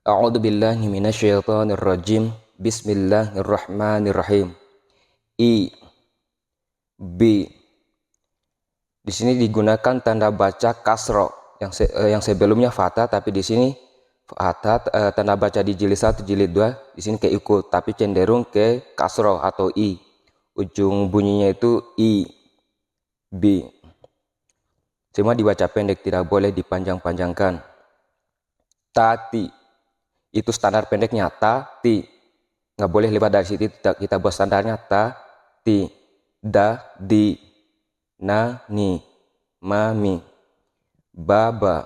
A'udzu billahi minasyaitonir rajim. Bismillahirrahmanirrahim. I, B. Di sini digunakan tanda baca kasro yang sebelumnya fathah, tapi di sini fathah, tanda baca di jilid 1, jilid 2 di sini keikut, tapi cenderung ke kasro atau i. Ujung bunyinya itu I, B. Semua dibaca pendek, tidak boleh dipanjang-panjangkan. Tati, itu standar pendeknya tati. Nggak boleh lewat dari situ, kita buat standarnya ti, da, di, na, ni, mami, baba,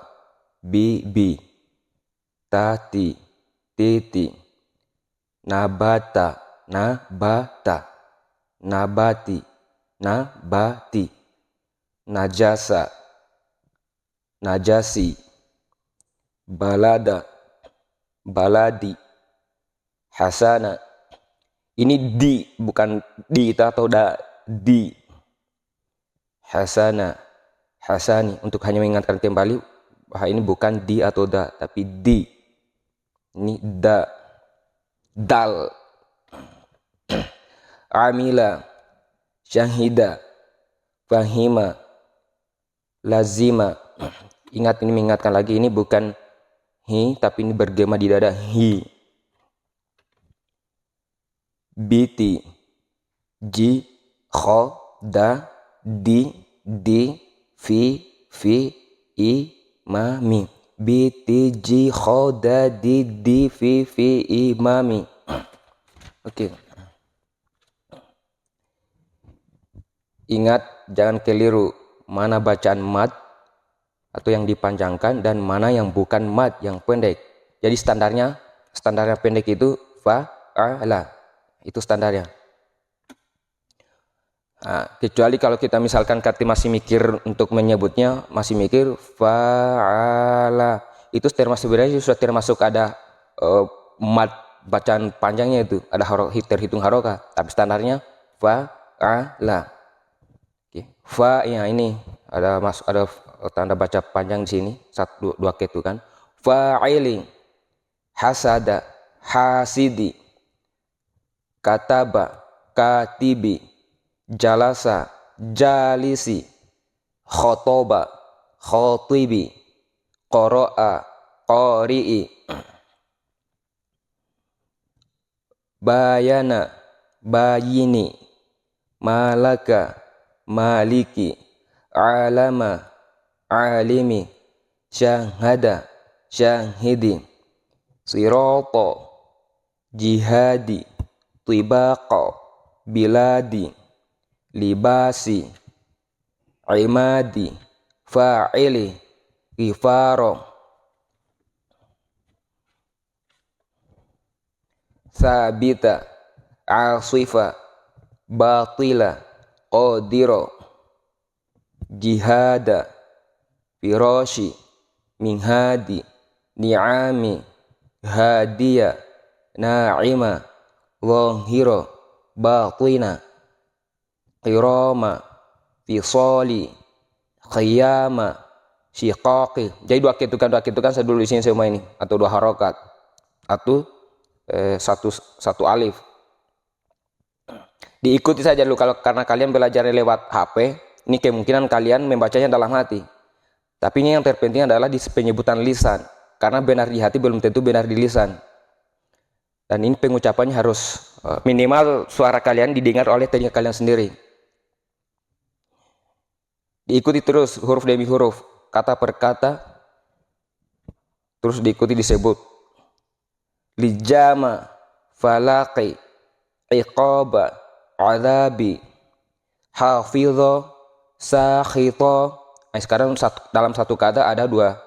bibi, tati, titi, nabata, nabata, nabati, nabati, najasa, najasi, balada, baladi, hasana. Ini di, bukan di itu atau da, di. Hasana, hasani. Untuk hanya mengingatkan kembali bahwa ini bukan di atau da, tapi di. Ini da. Dal. Amila, syahida, fahima, lazima. Ingat, ini mengingatkan lagi, ini bukan hi, tapi ini bergema di dada, hi. Biti, ji, kho, da, di, fi, i, ma, mi. Biti, ji, kho, da, di, fi, i, ma, mi. Oke. Ingat, jangan keliru mana bacaan mad atau yang dipanjangkan dan mana yang bukan mad, yang pendek. Jadi standarnya pendek itu fa, la. Itu standarnya. Nah, kecuali kalau kita misalkan kata masih mikir untuk menyebutnya, masih mikir fa'ala, itu sebenarnya sudah termasuk ada mad bacaan panjangnya, itu ada terhitung haroka, tapi standarnya fa'ala. Oke. Fa, ya ini ada tanda baca panjang di sini, satu dua ketu kan. Fa'ili, hasada, hasidi, kataba, katibi, jalasa, jalisi, khotoba, khotibi, qoro'a, qori'i, bayana, bayini, malaka, maliki, alama, alimi, syahada, syahidi, siroto, jihadi, tibaqo, biladi, libasi, imadi, fa'ili, ifaro, sabita, asifa, batila, qadiro, jihada, firoshi, minhadi, ni'ami, hadiya, na'ima, zahiro, batina, qirama, fisoli, khiyama, syiqaqi. Jadi dua ketukan saya dulu di sini semua ini, atau dua harokat, atau satu alif. Diikuti saja dulu, kalau karena kalian belajar lewat HP, ini kemungkinan kalian membacanya dalam hati. Tapi ini yang terpenting adalah di penyebutan lisan, karena benar di hati belum tentu benar di lisan. Dan ini pengucapannya harus minimal suara kalian didengar oleh telinga kalian sendiri. Diikuti terus huruf demi huruf, kata per kata, terus diikuti disebut. Lijama, falaqi, iqaba, adabi, hafidho, sakhito. Nah, sekarang dalam satu kata ada dua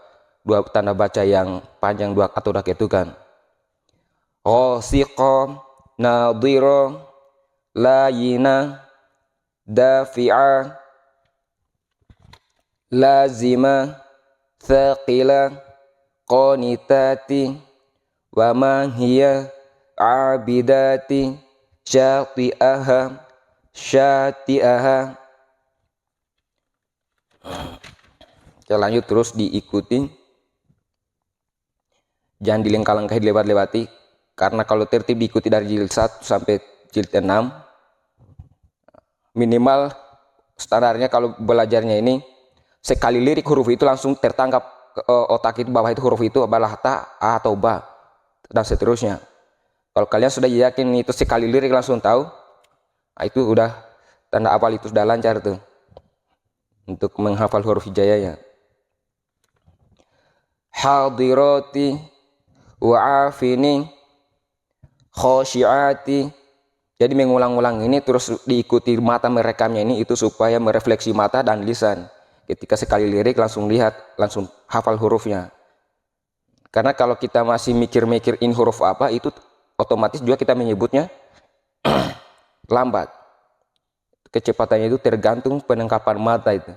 tanda baca yang panjang, dua atau dua ketukan. Ghasiqa, nadhira, layina, dafi'a, lazima, thaqila, qanitati, wa ma hiya abidati, syati'aha, syati'aha. Kita lanjut terus diikuti. Jangan dilangkah-langkahi dilewat-lewati, karena kalau tertib diikuti dari jilid 1 sampai jilid 6, minimal standarnya kalau belajarnya ini sekali lirik huruf itu langsung tertangkap otak itu, bawah itu huruf itu adalah ta, a atau ba, dan seterusnya. Kalau kalian sudah yakin itu sekali lirik langsung tahu, itu udah tanda apal itu sudah lancar tuh untuk menghafal huruf hijaiyahnya. Hadirati wa'afini khosyiati. Jadi mengulang-ulang ini terus diikuti mata merekamnya ini, itu supaya merefleksi mata dan lisan. Ketika sekali lirik langsung lihat, langsung hafal hurufnya. Karena kalau kita masih mikir-mikir ini huruf apa, itu otomatis juga kita menyebutnya lambat. Kecepatannya itu tergantung penangkapan mata itu.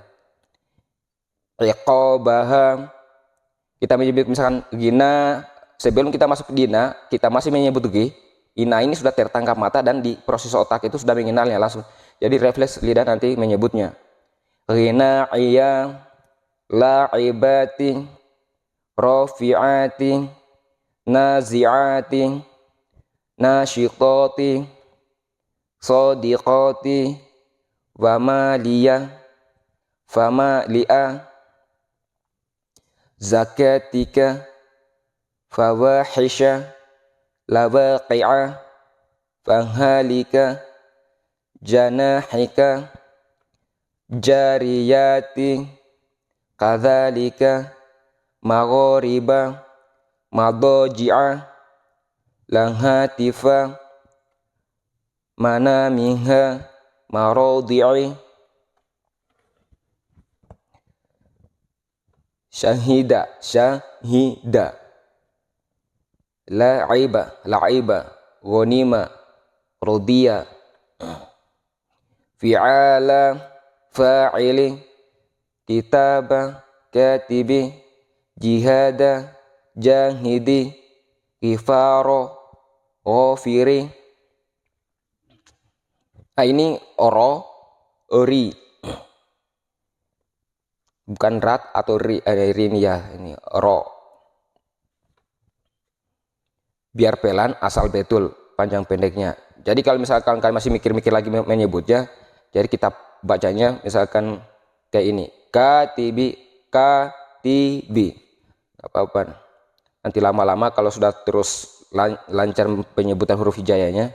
Iqabaha, kita menyebut misalkan gina, sebelum kita masuk ke gina, kita masih menyebut ina ini sudah tertangkap mata dan di proses otak itu sudah mengenalnya langsung. Jadi refleks lidah nanti menyebutnya. Ghina iya la'ibati rafi'ati nazi'ati nasyiqati sadiqati wamaliya famali'a zakatika fawahisha lawaqi'a fahalika janahika jariyati kadzalika maghriba madaji'a lahatifa manamiha maradi'i syahida la'iba ghanima radiya fi'ala fa'ili kitaba katibi jihada jahidi kifaro ghafiri. Nah ini ori bukan rat atau ri ini ya, ini ro. Biar pelan asal betul panjang pendeknya. Jadi kalau misalkan kalian masih mikir-mikir lagi menyebutnya, jadi kita bacanya misalkan kayak ini, katibi apa-apa. Nanti lama-lama kalau sudah terus lancar penyebutan huruf hijaiyahnya,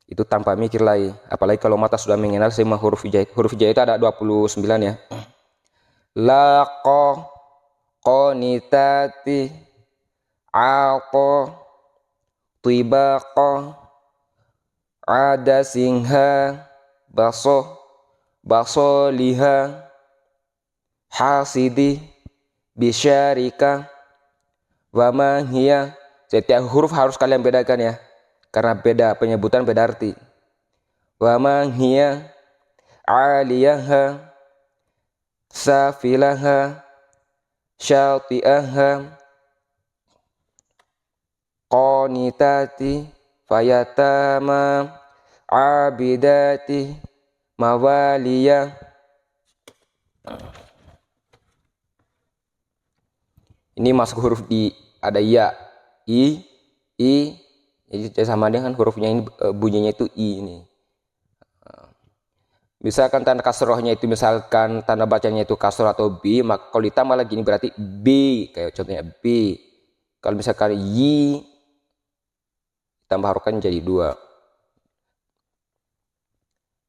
itu tanpa mikir lagi. Apalagi kalau mata sudah mengenal semua huruf hijaiyah. Huruf hijaiyah itu ada 29 ya. Laqa qanitati aqa tibaqa ada singha baso liha hasidi bisyarika wamahia. Setiap huruf harus kalian bedakan ya, karena beda penyebutan, beda arti. Wamahia aliyaha safilaha syati'aha qanitati fayatama abidati mawaliya. Ini masuk huruf di ada ya, i, jadi sama dengan hurufnya ini, bunyinya itu i ini. Misalkan tanda kasrohnya itu, misalkan tanda bacanya itu kasroh atau b, maka kalau ditambah lagi ini berarti b, kayak contohnya b. Kalau misalkan y tambah harokat jadi 2.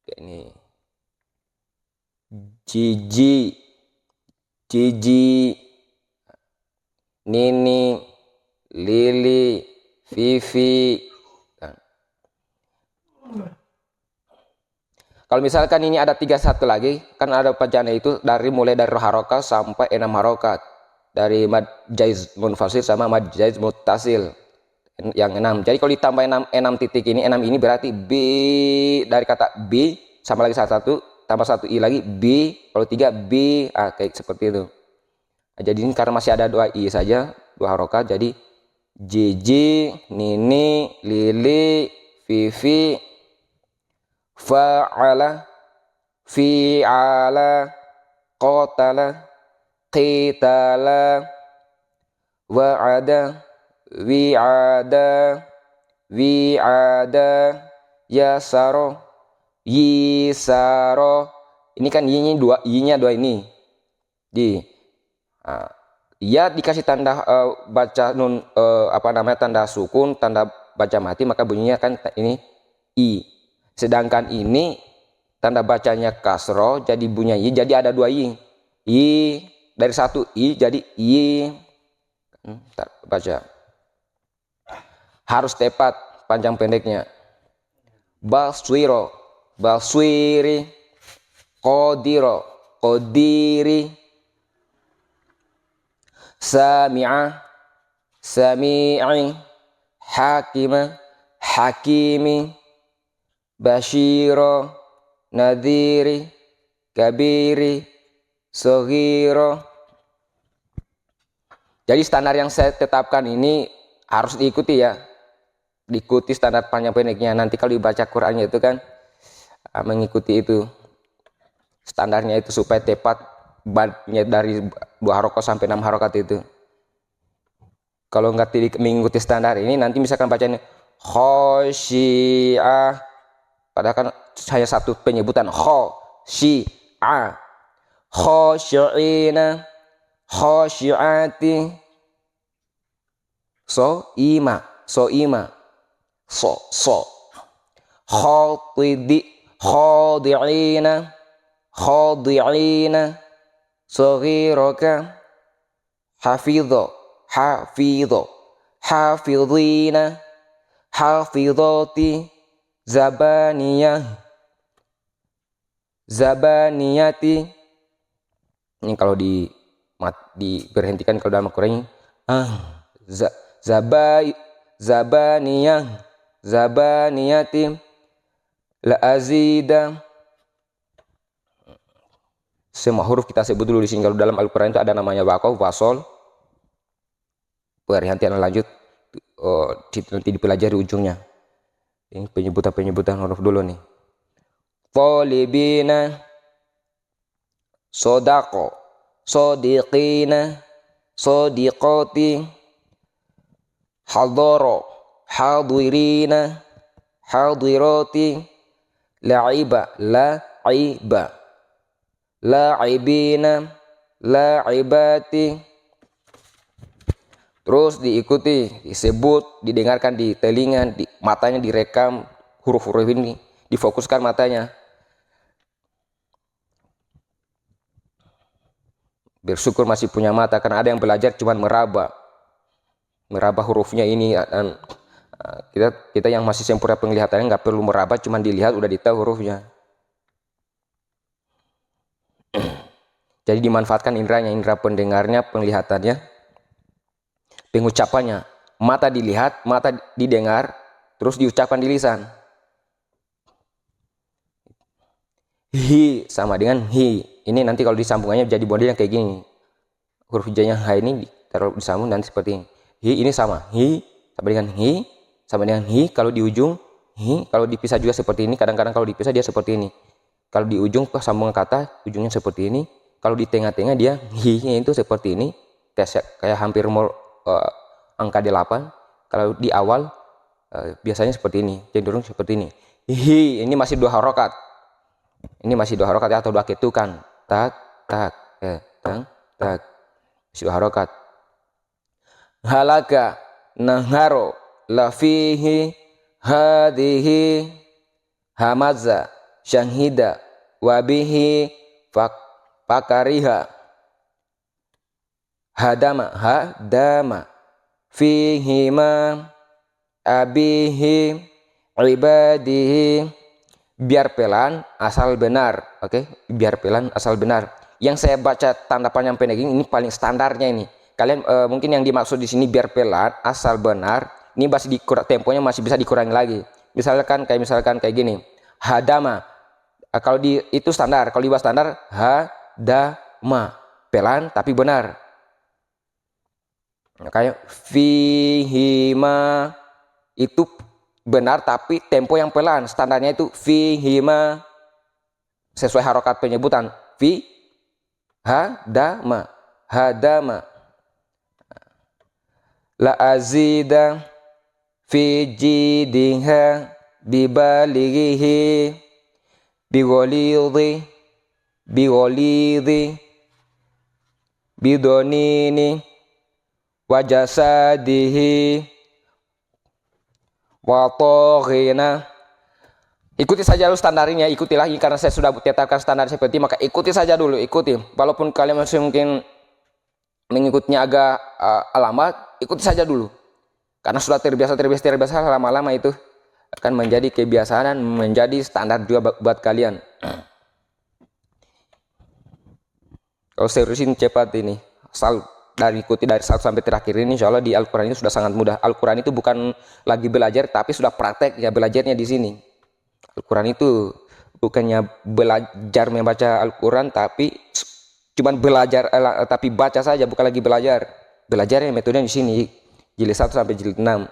Kayak ini. Jiji, nini, lili, vivi. Kalau misalkan ini ada 31 lagi, kan ada bacaan itu mulai dari harokat sampai 6 harokat. Dari mad jaiz munfasil sama mad jaiz muttasil. Yang 6. Jadi kalau ditambah 6 titik ini, 6 ini berarti b, dari kata b sama lagi satu tambah 1 i lagi b, kalau 3 b, kayak seperti itu. Nah, jadi ini karena masih ada 2 i saja, 2 harokat, jadi jiji, nini, lili, vivi, fa'ala, fi'ala, qatala, qitala, wa'ada, wi'ada, wi'ada, yasaro, yisaro. Ini kan y-nya dua ini. Ya dikasih tanda baca nun tanda sukun, tanda baca mati, maka bunyinya kan ini i. Sedangkan ini tanda bacanya kasro, jadi bunyinya i, jadi ada dua i. I dari satu i jadi i. Baca. Harus tepat panjang pendeknya. Baswiro, baswiri, qodiro, qodiri. Sami'a, sami'i, hakima, hakimi, bashiro, nadhiri, kabiri, soghiro. Jadi standar yang saya tetapkan ini harus diikuti ya. Diikuti standar panjang pendeknya. Nanti kalau dibaca Qur'annya itu kan mengikuti itu. Standarnya itu supaya tepat badnya dari 2 harokat sampai 6 harokat itu. Kalau nggak mengikuti standar ini, nanti misalkan bacanya khosyi'ah, padahal kan hanya satu penyebutan khosyi'ah, khosyi'ina, khosyi'ati, so'ima, so'ima, khodi'ina, khodi'ina, soghiraka, hafidho, hafidho, hafidhina, hafidhoti, zabaniyah, zabaniyati. Ini kalau diberhentikan kalau dalam Al-Quran zabaniyah, zabaniyati, la azida. Semua huruf kita sebut dulu di sini. Kalau dalam Al-Quran itu ada namanya waqaf, wasol. Perhatian lanjut nanti dipelajari ujungnya. Ini penyebutan huruf dulu nih. Talibina, sodako, sodiqina, sodiqoti, hadoro, hadirina, hadiroti, la'iba, la'iba, la'ibina, la'ibati. Terus diikuti, disebut, didengarkan di telinga, matanya direkam huruf-huruf ini, difokuskan matanya. Bersyukur masih punya mata, karena ada yang belajar cuman meraba hurufnya ini. Dan kita yang masih sempurna penglihatannya nggak perlu meraba, cuman dilihat udah ditahu hurufnya. Jadi dimanfaatkan indranya, indra pendengarnya, penglihatannya, pengucapannya. Mata dilihat, mata didengar, terus diucapkan di lisan. Hi sama dengan hi. Ini nanti kalau disambungannya jadi model yang kayak gini. Huruf hijanya h ini ditaruh disambung nanti seperti ini. Hi ini sama. Hi sama dengan hi, sama dengan hi. Kalau di ujung hi, kalau dipisah juga seperti ini. Kadang-kadang kalau dipisah dia seperti ini. Kalau di ujung sambungan kata ujungnya seperti ini. Kalau di tengah-tengah dia hi-nya itu seperti ini, kayak hampir angka 8. Kalau di awal biasanya seperti ini, cenderung seperti ini. Hi, ini masih 2 harokat. Ini masih 2 harokat atau 2 ketukan. Tak, tak, tak, tak. Masih 2 harokat. Halaka, naharo, lafihi, hadihi, hamaza, syahida, wabihi, pakariha, hadama, fihima, abihi, ibadihi. Biar pelan asal benar, oke? Biar pelan asal benar. Yang saya baca tanda panjang pendek ini paling standarnya ini. Kalian mungkin yang dimaksud di sini biar pelan asal benar, ini masih temponya masih bisa dikurangi lagi. Misalkan kayak gini. Hadama. Kalau itu standar, kalau di bawah standar hadama, pelan tapi benar. Kayak fihima itu benar tapi tempo yang pelan. Standarnya itu fihima sesuai harokat penyebutan. Fi hadama, hadama. la azida fi jidiha bibalighihi bigholidhi bidonini wajasadihi watoghina. Ikuti saja dulu standarnya, ikuti lagi karena saya sudah tetapkan standar seperti, maka ikuti saja dulu, ikuti. Walaupun kalian masih mungkin mengikutnya agak lambat, ikuti saja dulu. Karena sudah terbiasa lama-lama itu akan menjadi kebiasaan dan menjadi standar juga buat kalian. Kalau seriusin cepat ini, asal ikuti dari 1 sampai terakhir ini, insya Allah di Al-Quran ini sudah sangat mudah. Al-Quran itu bukan lagi belajar, tapi sudah praktek ya belajarnya di sini. Al-Quran itu bukannya belajar membaca Al-Quran, tapi cuman belajar, tapi baca saja, bukan lagi belajar. Belajarnya metodenya di sini, jilid 1 sampai jilid 6.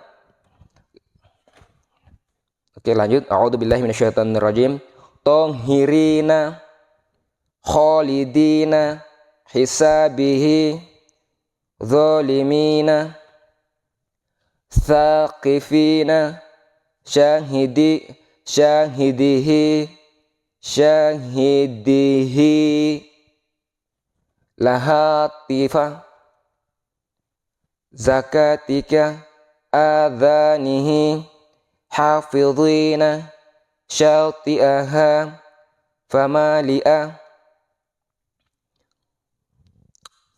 Oke, lanjut. A'udzubillahi minasyaitonirrajim. Tohirina khalidina hisabihi zalimina thaqifina syahidihi lahatifa zakatika adhanihi hafidhina syati'aha famali'a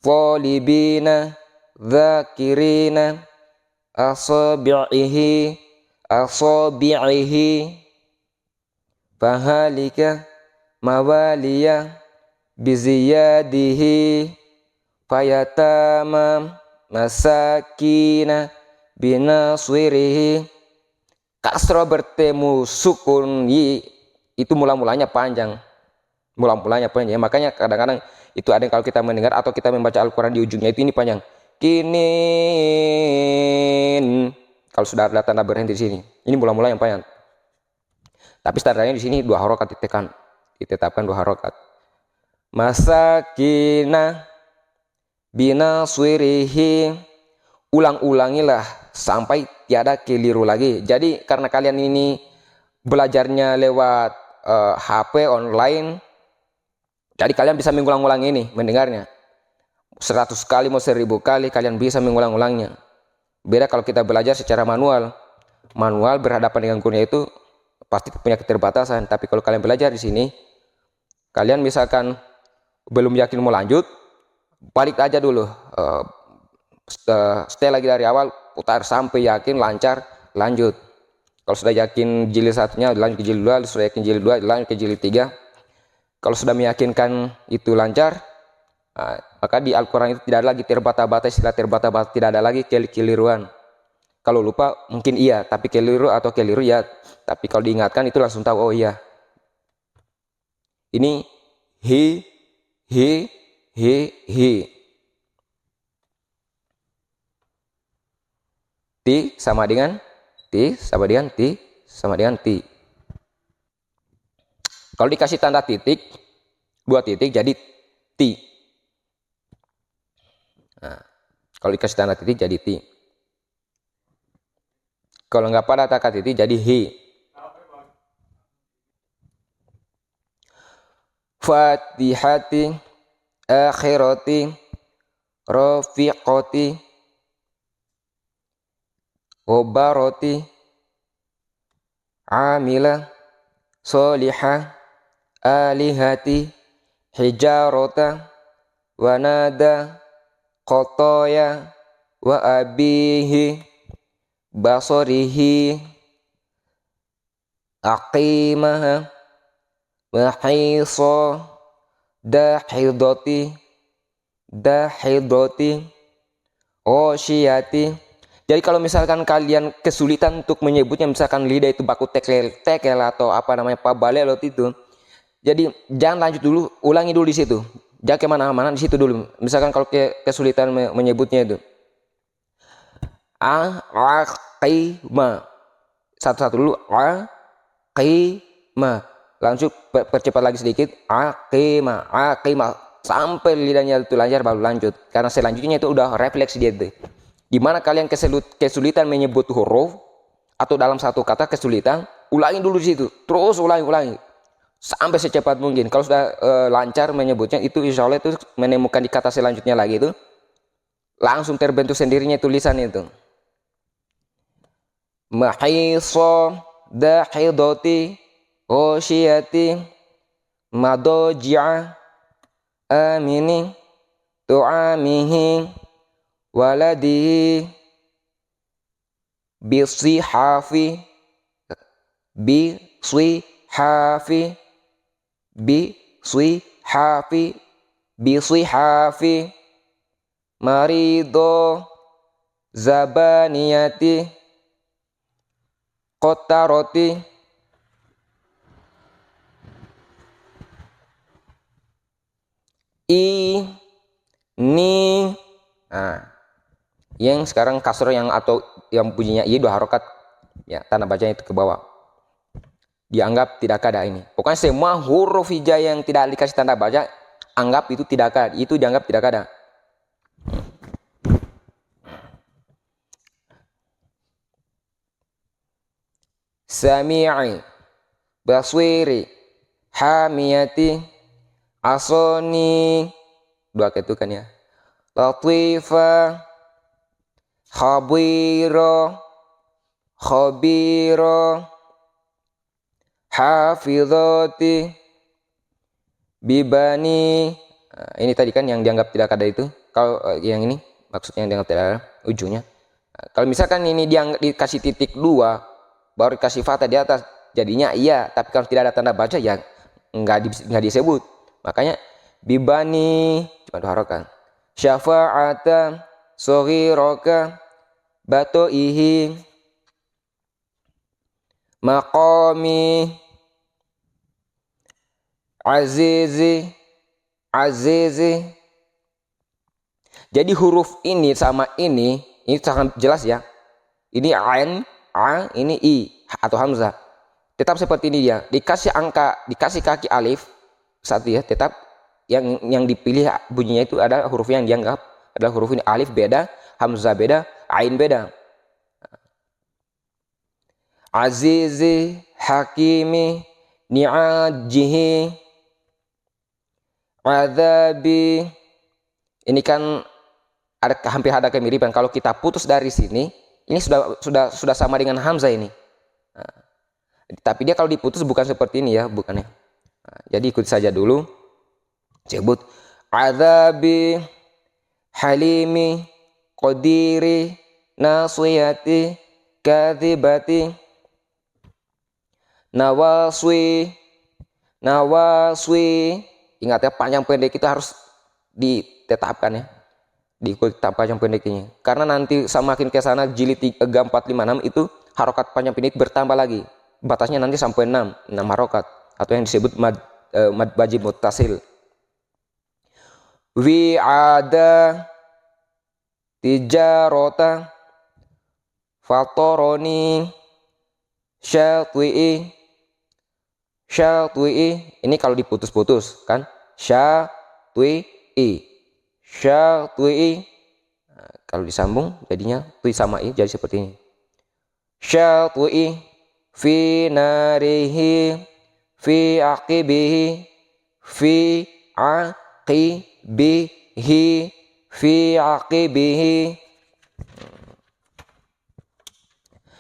talibina dzakirina asabi'ihi fahalika mawaliya biziyadihi fayatama masakina binaswirihi. Kasro bertemu sukun yi itu mula-mulanya panjang, makanya kadang-kadang itu ada yang kalau kita mendengar atau kita membaca Al-Quran di ujungnya itu ini panjang, kinin. Kalau sudah ada tanda berhenti di sini, ini mula-mula yang panjang. Tapi standarnya di sini 2 harokat ditetapkan 2 harokat. Masakina binaswirihi, ulang-ulangilah sampai tiada keliru lagi. Jadi karena kalian ini belajarnya lewat HP online, jadi kalian bisa mengulang-ulang ini, mendengarnya 100 kali mau 1000 kali kalian bisa mengulang-ulangnya. Beda kalau kita belajar secara manual berhadapan dengan gurunya itu pasti punya keterbatasan. Tapi kalau kalian belajar di sini, kalian misalkan belum yakin mau lanjut, balik aja dulu, stay lagi dari awal, putar sampai yakin lancar, lanjut. Kalau sudah yakin jilid 1-nya lanjut ke jilid 2, sudah yakin jilid 2 lanjut ke jilid 3. Kalau sudah meyakinkan itu lancar, maka di Al-Quran itu tidak ada lagi terbata-bata, istilah terbata-bata, tidak ada lagi keliruan. Kalau lupa mungkin iya, tapi keliru ya, tapi kalau diingatkan itu langsung tahu, oh iya. Ini hi. Ti sama dengan ti. Kalau dikasih tanda titik, 2 titik jadi ti. Nah, kalau dikasih tanda titik jadi ti. Kalau nggak pada tanda titik jadi hi. Fatihati akhirati rafiqati Obaroti amila solihah alihati hijarota wanada kotoya wa abihi basorihi aqimaha wahiso dahidoti osyati. Jadi kalau misalkan kalian kesulitan untuk menyebutnya, misalkan lidah itu baku tekel atau apa namanya pabalelot itu, jadi jangan lanjut dulu, ulangi dulu di situ, jangan kemana-mana, di situ dulu. Misalkan kalau kesulitan menyebutnya itu aqima, satu-satu dulu, aqima, langsung percepat lagi sedikit, aqima, sampai lidahnya itu lancar baru lanjut, karena selanjutnya itu udah refleks dia itu. Di mana kalian kesulitan menyebut huruf atau dalam satu kata kesulitan, ulangi dulu di situ, terus ulangi sampai secepat mungkin. Kalau sudah lancar menyebutnya, itu insya Allah itu menemukan di kata selanjutnya lagi itu langsung terbentuk sendirinya tulisan itu. Mahiso dahidoti osyati madoji'a amini tu'amihi waladihi bisihafi bisihafi marido zabaniyati kotaroti ni. Nah, yang sekarang kasro yang atau yang bunyinya i 2 harokat ya, tanda bacanya itu ke bawah, dianggap tidak ada ini. Pokoknya semua huruf hija yang tidak dikasih tanda baca, anggap itu tidak ada, itu dianggap tidak ada. Sami'i, baswiri, hamiyati, asoni, 2 ketukan ya. Latifa, khabiro, hafizati, bibani. Nah, ini tadi kan yang dianggap tidak ada itu. Kalau yang ini maksudnya yang dianggap tidak ada ujungnya. Nah, kalau misalkan ini dikasih titik 2 baru dikasih fathah di atas, jadinya iya. Tapi kalau tidak ada tanda baca ya nggak disebut. Makanya bibani cuma 2 harokat. Syafa'ata soghiraka bato'ihi maqami azizi. Jadi huruf ini sama ini sangat jelas ya. Ini ain, a, ini i atau hamzah. Tetap seperti ini dia. Dikasih angka, dikasih kaki alif satu ya, tetap yang dipilih bunyinya itu ada huruf yang dianggap adalah huruf ini. Alif beda, hamzah beda, ain beda. Azizi, hakimi, ni'ajihi, adzabi. Ini kan hampir ada kemiripan. Kalau kita putus dari sini, ini sudah sama dengan hamzah ini. Nah, tapi dia kalau diputus bukan seperti ini ya, bukannya. Nah, jadi ikut saja dulu. Sebut adzabi, halimi, qadiri, nasiyati, kadzibati, nawaswi. Ingat ya, panjang pendek itu harus ditetapkan ya, diikuti panjang pendeknya. Karena nanti semakin ke sana jilid 3, 4, 5, 6 itu harokat panjang pendek bertambah lagi. Batasnya nanti sampai 6 harokat atau yang disebut mad wajib muttasil. Wi'ada, tijarota, fatoroni, syatwi'i. Ini kalau diputus-putus kan, syatwi'i. Nah, kalau disambung jadinya twi sama i jadi seperti ini. Syatwi'i fi narihi fi aqibihi fi aqibihi.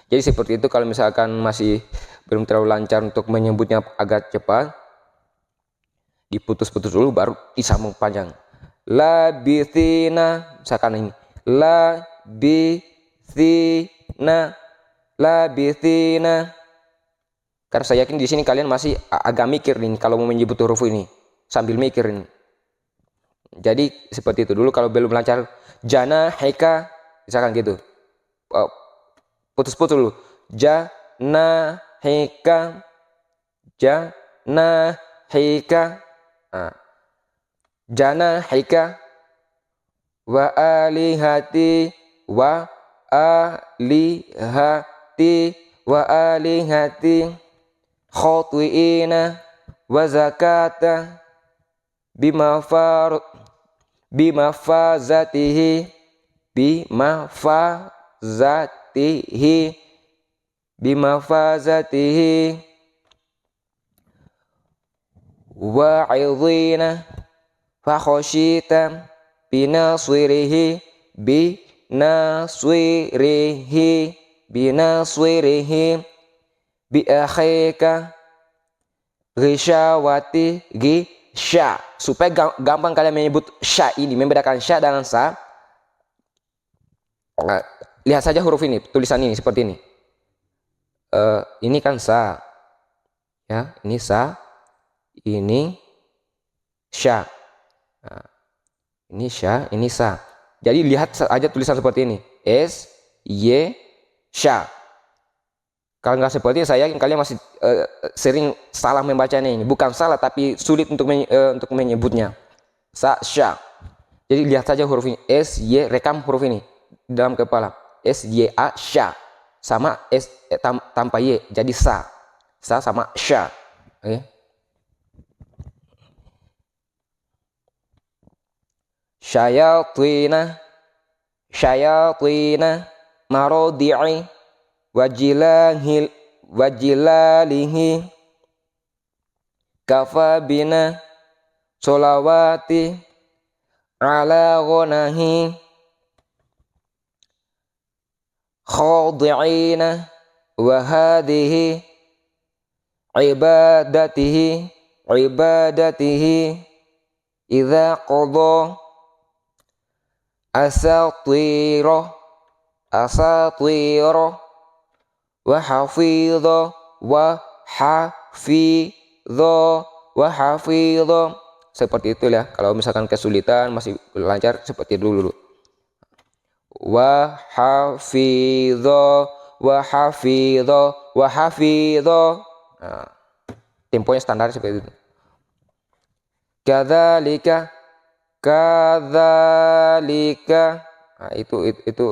Jadi seperti itu. Kalau misalkan masih belum terlalu lancar untuk menyebutnya agak cepat, diputus-putus dulu baru disambung panjang. Labithina, misalkan ini labithina. Karena saya yakin di sini kalian masih agak mikir nih kalau mau menyebut huruf ini, sambil mikir ini. Jadi seperti itu dulu. Kalau belum lancar, jana heka misalkan gitu, putus-putus dulu. Jana heka. Nah, jana heka wa alihati khotwi'ina wa zakata bimafazatihi bimafazatihi bimafazatihi wa'idhina fakhoshita binaswirihi binaswirihi binaswirihi biakhika ghisyawati gisya. Supaya gampang kalian menyebut sya ini, membedakan sya dengan sa. Lihat saja huruf ini, tulisan ini seperti ini. Ini kan sa, ya, ini sa, ini sya. Nah, ini sya, ini sa. Jadi lihat aja tulisan seperti ini, s, y, sya. Kalau nggak seperti ini, saya yakin kalian masih sering salah membacanya ini. Bukan salah, tapi sulit untuk menyebutnya. Sa, sya. Jadi lihat saja huruf ini, s, y, rekam huruf ini dalam kepala. S, y, a, sya. Sama s tanpa y, jadi sa. Sa sama sya. Oke. Syayatina, syayatina, marodi'i, wajilalihi, kafabina, solawati, ala ghonahi, khadi'ina, wahadihi, ibadatihi, idha qadha, asatiro, wahafidho, seperti itu ya. Kalau misalkan kesulitan masih lancar seperti dulu. Wahafidho. Nah, temponya standar seperti itu. Kadzalika. Nah, itu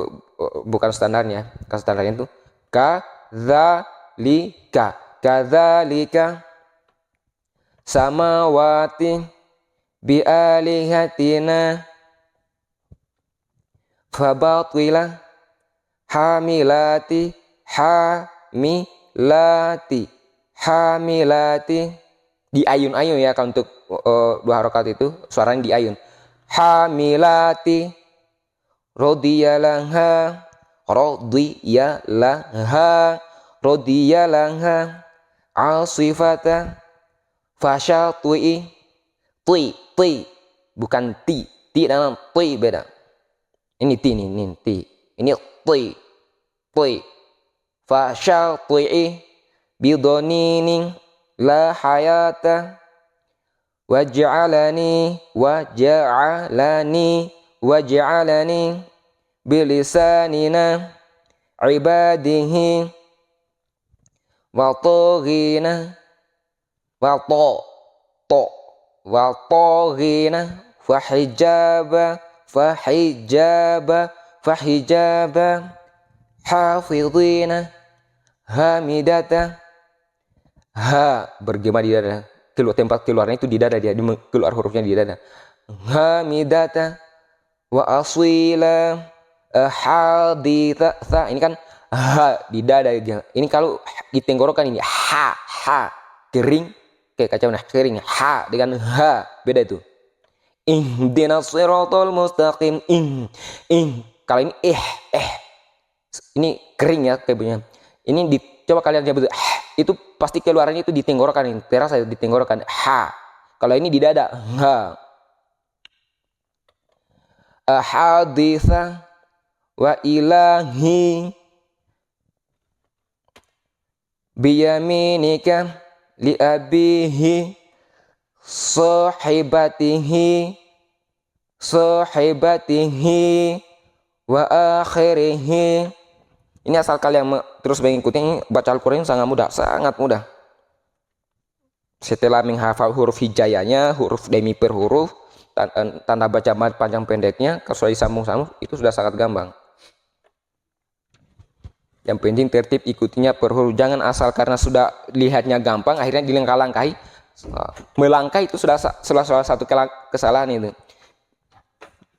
bukan standarnya. Standarnya itu kadzalika samawati bialihatina fabatila hamilati diayun-ayun ya. Kalau untuk dua harokat itu suaranya diayun. Hamilati rodiyalangha asifata fasyatui tui bukan ti dengan tui beda. Ini ti, ini ti, ini tui fasyatui bidoninin la hayata waj'alani bilisanina ibadihi watoghina fahijaba hafidhina hamidata. Ha bergema di dada, tempat keluarnya itu di dada, dia keluar hurufnya di dada. Hamidata wa asila haditha. Ini kan ha di dada dia. Ini kalau di tenggorokan ini ha kering kayak kacau, nah kering. Ha dengan ha beda itu. Ihdinas siratal mustaqim. Kalau ini ini kering ya kayak punya. Ini coba kalian coba itu pasti keluarannya itu di tenggorokan, ini terasa di tenggorokan ha. Kalau ini di dada ha. Ahaditha wa ilahi biyaminika li abihi sahibatihi wa akhirihi. Ini asal kalian terus mengikuti baca Al-Quran sangat mudah. Setelah menghafal huruf hijayanya, huruf demi per huruf, tanda baca mad panjang pendeknya, kalau sudah disambung-sambung itu sudah sangat gampang. Yang penting tertib ikutinya per huruf. Jangan asal karena sudah lihatnya gampang akhirnya dilangkah-langkahi. Melangkah itu sudah salah satu kesalahan itu.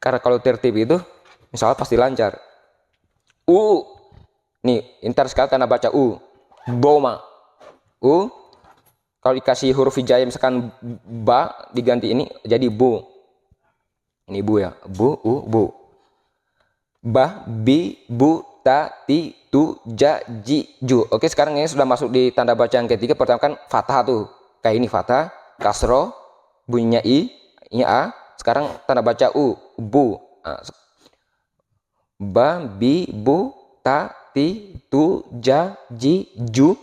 Karena kalau tertib itu insya Allah pasti lancar. Nih, ntar sekali tanda baca doma. Kalau dikasih huruf hijaiyah misalkan ba diganti ini jadi bu. Ini bu ya, bu. Ba, bi, bu, ta, ti, tu, ja, ji, ju. Oke, sekarang ini sudah masuk di tanda baca yang ketiga. Pertama kan fathah tuh. Kayak ini fathah, kasro, bunyinya i, ini a. Sekarang tanda baca bu. Nah, ba, bi, bu, ta, ti, tu, ja, ji, ju,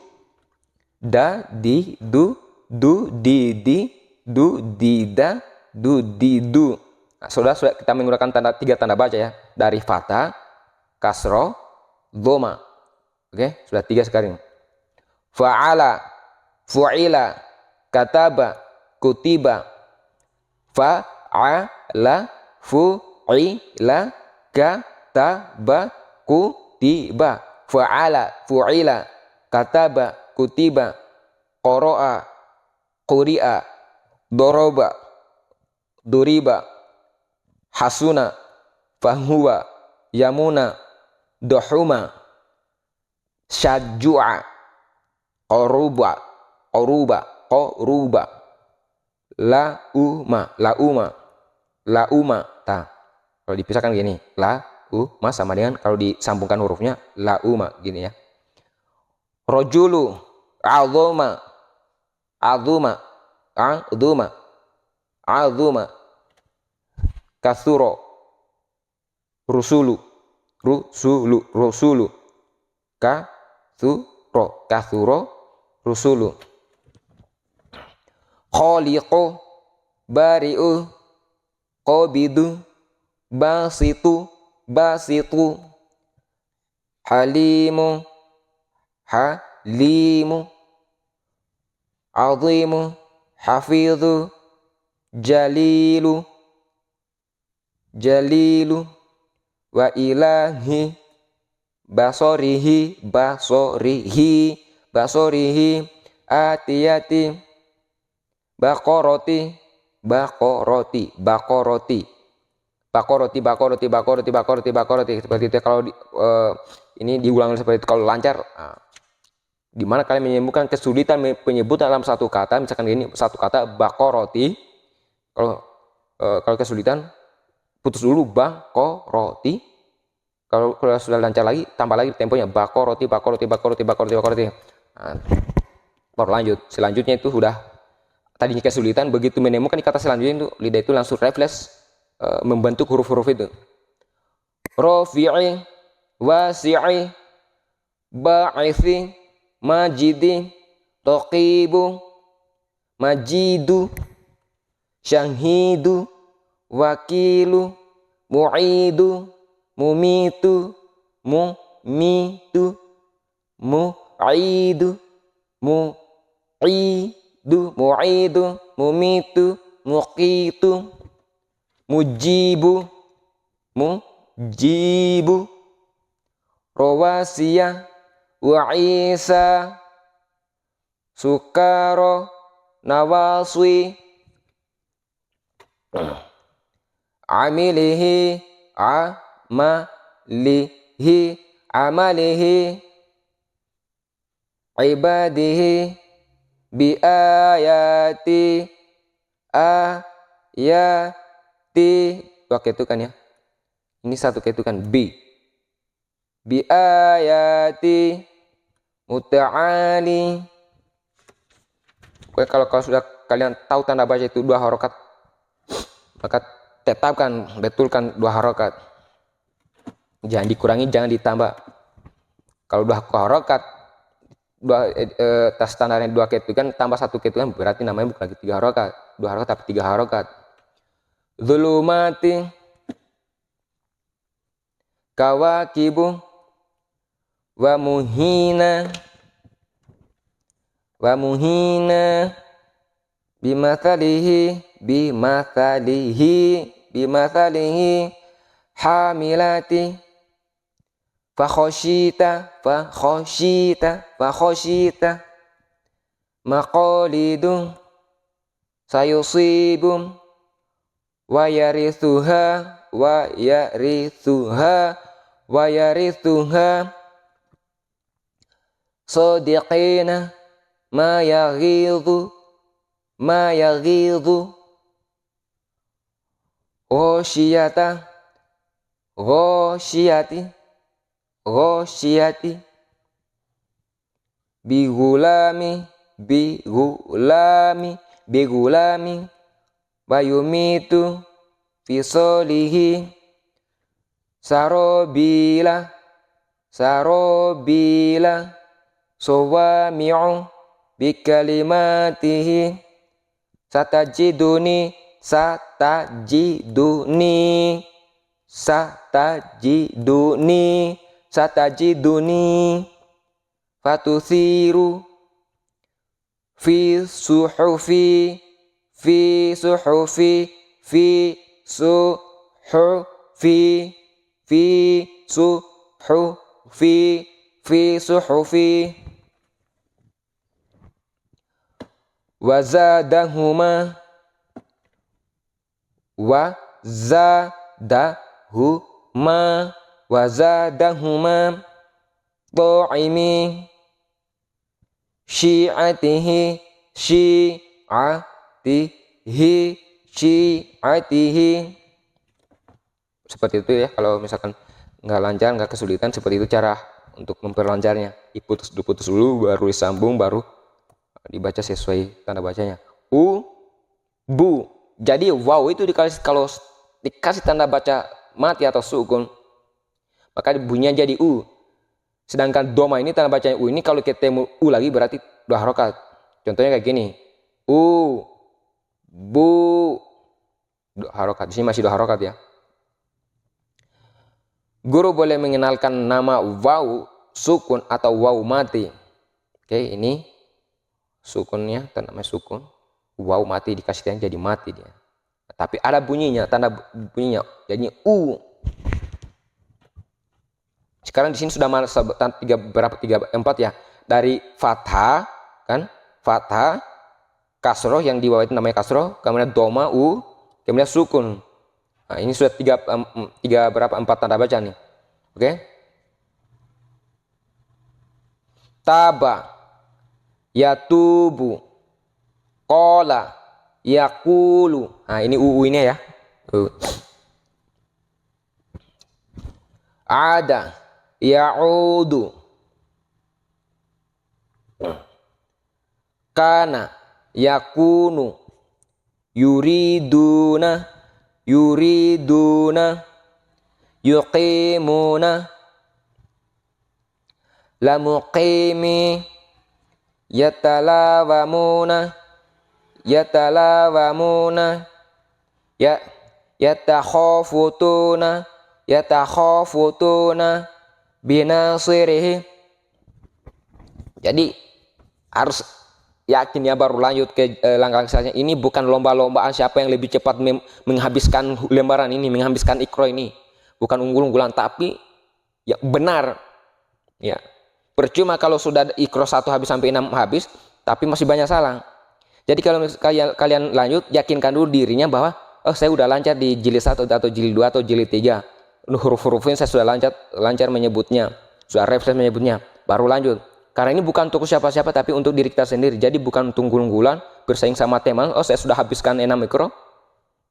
da, di, du, di, du, di, da, du, di, du. Nah, sudah kita menggunakan tiga tanda baca ya, dari fathah, kasro, dhoma. Oke, sudah 3 sekarang. Fa'ala, fu'ila, kataba, kutiba. Fa'ala, fu'ila, kataba, kutiba. Fa'ala, fu'ila, kataba, kutiba. Qara'a, quri'a, doroba, duriba, hasuna, fahuwa, yamuna, dohuma, syajua, qoruba, lauma. Kalau dipisahkan gini, lauma sama dengan kalau disambungkan hurufnya lauma gini ya. Rojulu, azuma, kasuro, rusulu, kasuro, rusulu. Khaliqu, bari'u, qabidu, basitu, halimu, azimu, hafidhu, jalilu, wa ilahi, basorihi, atiyati, bakoroti. Seperti itu. Kalau ini diulang seperti itu kalau lancar. Di mana kalian menyembuhkan kesulitan penyebutan dalam satu kata, misalkan ini satu kata bakoroti. Kalau kesulitan putus dulu bakoroti. Kalau sudah lancar lagi tambah lagi temponya bakoroti. Nah, baru lanjut. Selanjutnya itu sudah tadinya kesulitan, begitu menemukan kata selanjutnya itu lidah itu langsung refleks membentuk huruf-huruf itu. Rafi'i, wasi'i, ba'ithi, majidi, toqibu, majidu, syahidu, wakilu, mu'idu, mumitu, mu'idu, mu'idu, mumitu, muqitu, mujibu, rawasiyah, wa isa, sukaro, nawaswi, amilihi, amalihi, ibadihi, biayati, dua ketukan ya. Ini satu ketukan biayati, muta'ali. Oke, kalau sudah kalian tahu tanda baca itu 2 harokat, maka betulkan 2 harokat. Jangan dikurangi, jangan ditambah. Kalau 2 harokat, standarnya 2 ketukan tambah 1 ketukan, berarti namanya bukan lagi 3 harokat, 2 harokat tapi 3 harokat. Zulumati, kawakibu, wa muhina, bimathalihi, hamilati, fakhoshita, maqalidu, sayusibum, wa yarithuha, wa yarithuha sadiqina ma yaghidhu ghasyiyati bigulami bayumitu fisolihi sarobila sawami'u bikalimatihi satajiduni fatuthiru fi suhufi wazadahuma ta'imi syi'atihi seperti itu ya. Kalau misalkan nggak lancar, nggak kesulitan, seperti itu cara untuk memperlancarnya. Diputus dulu, baru disambung, baru dibaca sesuai tanda bacanya. Bu. Jadi waw itu kalau dikasih tanda baca mati atau sukun, maka bunyinya jadi u. Sedangkan doma ini tanda bacanya u ini kalau ketemu u lagi berarti 2 harokat. Contohnya kayak gini. Bu 2 harokat. Di sini masih 2 harokat ya. Guru boleh mengenalkan nama waw sukun atau waw mati. Oke, ini sukunnya, namanya sukun. Waw mati dikasihkan jadi mati dia. Tapi ada bunyinya, tanda bunyinya, jadinya u. Sekarang di sini sudah masuk 4 ya. Dari fathah kan, fathah, kasroh yang di bawah itu namanya kasroh, kemudian doma u, kemudian sukun. Nah, ini sudah 4 tanda baca nih. Oke. Taba, yatubu, qala, yaqulu. Nah, ini uu ini ya. Ada, ya'udu. Kana, yakunu, yuriduna, yuqimuna, lamuqimi, yatalawamuna, yatakhafutuna binasirihi. Jadi harus yakin ya baru lanjut ke langkah selanjutnya. Ini bukan lomba-lombaan siapa yang lebih cepat menghabiskan lembaran ini, menghabiskan ikro ini. Bukan unggul-unggulan, tapi ya benar. Ya. Percuma kalau sudah ikro 1 habis sampai 6 habis, tapi masih banyak salah. Jadi kalau kalian lanjut, yakinkan dulu dirinya bahwa saya udah lancar di jilid 1 atau jilid 2 atau jilid 3. Huruf-hurufnya saya sudah lancar menyebutnya, sudah refleks menyebutnya, baru lanjut. Karena ini bukan untuk siapa-siapa, tapi untuk diri kita sendiri. Jadi bukan untuk unggul-unggulan, bersaing sama teman. Saya sudah habiskan 6 mikro,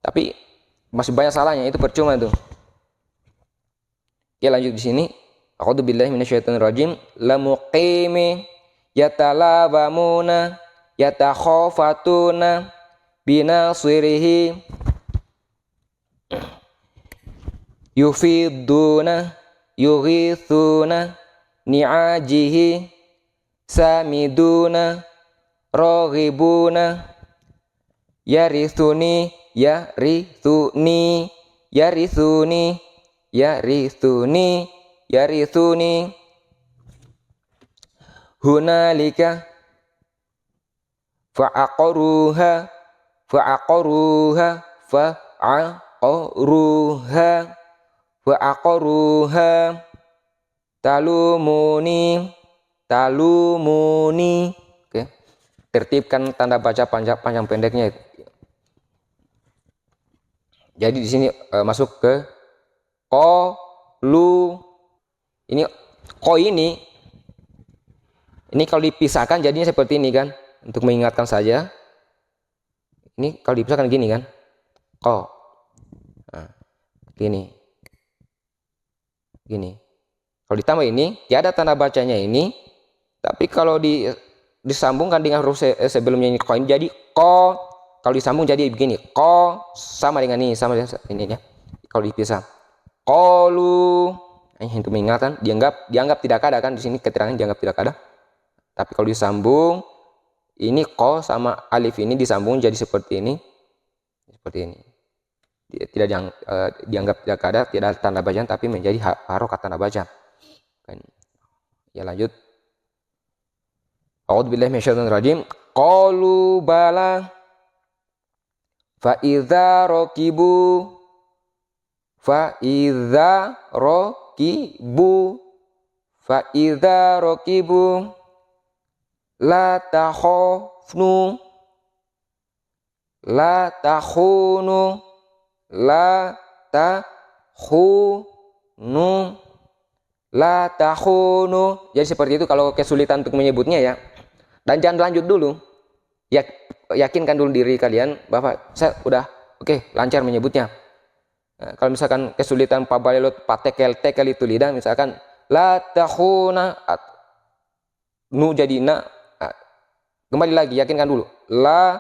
tapi masih banyak salahnya, itu percuma itu. Ya lanjut di sini. A'udzubillahi minasyaitonirrajim. Lamuqimi yatalawamuna yatakhafatuna binasirihi yufiduna yughithuna ni'ajihi samiduna roghibuna yarithuni hunalika fa'aqruha talumuni. Oke. Tertibkan tanda baca panjang pendeknya itu. Jadi di sini masuk ke ko, lu. Ini ko ini kalau dipisahkan jadinya seperti ini kan. Untuk mengingatkan saja. Ini kalau dipisahkan gini kan. Ko. Nah, gini. Gini. Kalau ditambah ini, tiada tanda bacanya ini. Tapi kalau disambungkan dengan huruf sebelumnya ini ko ini jadi ko. Kalau disambung jadi begini, ko sama dengan ini, sama dengan ini ya. Kalau dipisah, kolu, untuk mengingatkan, dianggap tidak ada kan di sini keterangan dianggap tidak ada. Tapi kalau disambung, ini ko sama alif ini disambung jadi seperti ini, Tidak dianggap tidak ada, tidak ada tanda bacaan, tapi menjadi harokat tanda baca. Ya lanjut. A'udzubillahi minasyaitonir rajim. Qalu bala fa idza raqibu la takhunu la takhunu. Jadi seperti itu kalau kesulitan untuk menyebutnya ya. Dan jangan lanjut dulu. Ya, yakinkan dulu diri kalian bahwa saya udah oke, lancar menyebutnya. Nah, kalau misalkan kesulitan pabalelot patekel itu lidah, misalkan la takhuna nu jadi na. Nah, kembali lagi yakinkan dulu. La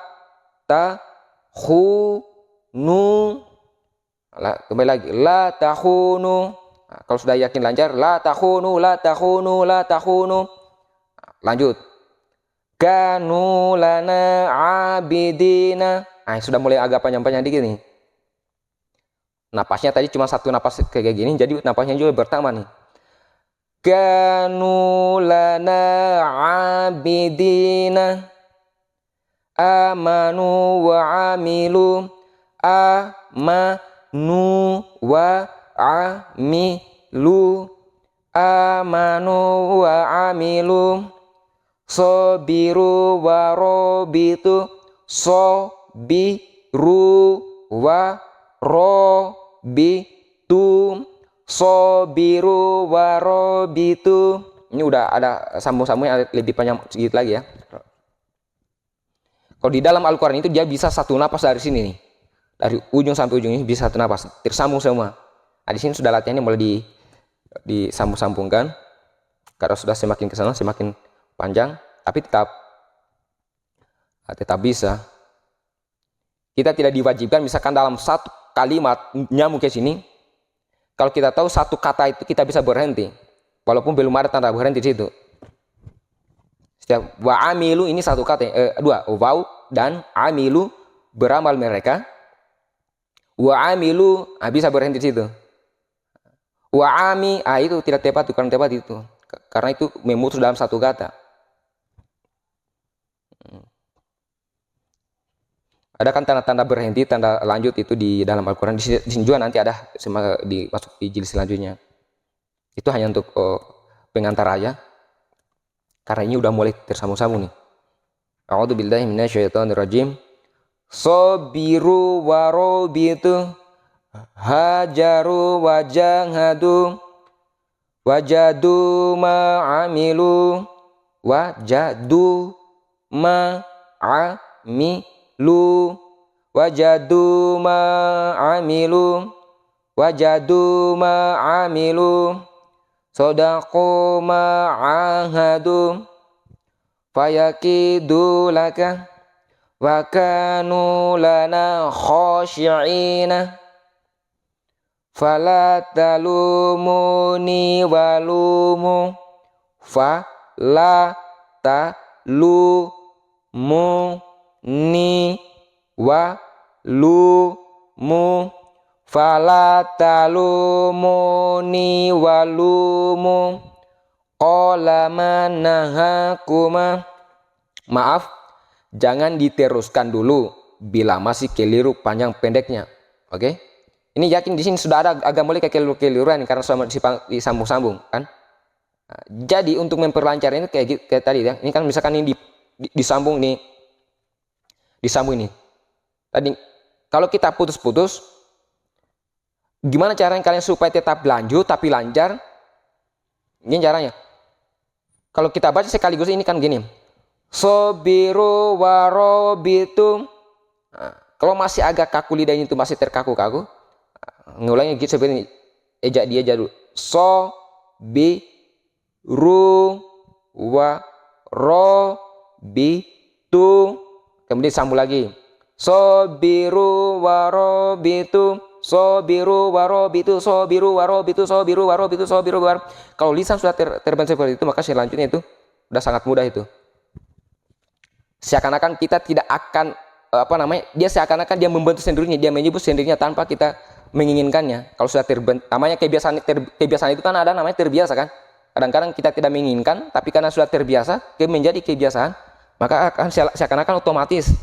takhunu. Kembali lagi la takhunu. Nah, kalau sudah yakin lancar la takhunu. Lanjut. Kanu lana abidina. Nah, sudah mulai agak panjang-panjang dikit nih. Napasnya tadi cuma satu napas kayak gini, jadi napasnya juga bertambah nih. Kanu lana abidina amanu wa amilu sobiru warobitu ini udah ada sambung-sambungnya lebih panjang sedikit lagi ya. Kalau di dalam Al-Quran itu dia bisa satu napas dari sini nih, dari ujung sampai ujung ini bisa satu napas tersambung semua. Nah, di sini sudah latihannya mulai disambung-sambungkan karena sudah semakin ke sana semakin panjang, tapi tetap bisa. Kita tidak diwajibkan misalkan dalam satu kalimat nyambung ke sini. Kalau kita tahu satu kata itu kita bisa berhenti, walaupun belum ada tanda berhenti di situ. Setiap wa amilu ini satu kata, dua, waw dan amilu beramal mereka. Wa amilu bisa berhenti di situ. Wa ami itu tidak tepat, kurang tepat itu. Karena itu memutus dalam satu kata. Ada kan tanda-tanda berhenti, tanda lanjut itu di dalam Al-Quran. Di sini juga nanti ada masuk di jilid selanjutnya. Itu hanya untuk pengantar aja. Karena ini udah mulai tersambung-sambung nih. A'udzubillahi minasyaitonirrajim. Sobiru warobitu hajaru wajahadu wajadu ma'amilu wajadu ma'amilu sodaqu ma'ahadu fayakidu laka wa kanu lana khashi'ina fala talumuni walumu fala talumuni walumu fala talumuni walumu qala manahakuma. Maaf, jangan diteruskan dulu bila masih keliru panjang pendeknya. Oke? Ini yakin di sini sudah ada agak mulai kekeliruan karena sudah disambung-sambung kan? Nah, jadi untuk memperlancar ini kayak tadi ya. Ini kan misalkan ini disambung nih. Disambung ini. Tadi kalau kita putus-putus Gimana caranya kalian supaya tetap lanjut tapi lancar? Ini caranya. Kalau kita baca sekaligus ini kan gini. Sobiru warobitum. Nah, kalau masih agak kaku lidahnya itu masih terkaku-kaku, ngulangnya gitu seperti ini. Ejak dia dulu. So bi ru wa ro bi tu. Kemudian sambung lagi. Sobiru warobitum. Sobiru warobitu, sobiru warobitu, sobiru warobitu, sobiru war. Kalau lisan sudah terbentuk seperti itu, maka selanjutnya itu udah sangat mudah itu. Seakan-akan kita tidak akan dia seakan-akan dia membentuk sendirinya, dia menyebut sendirinya tanpa kita menginginkannya. Kalau sudah terbentuk, namanya kebiasaan itu kan ada namanya terbiasa kan. Kadang-kadang kita tidak menginginkan, tapi karena sudah terbiasa, menjadi kebiasaan, maka akan seakan-akan otomatis.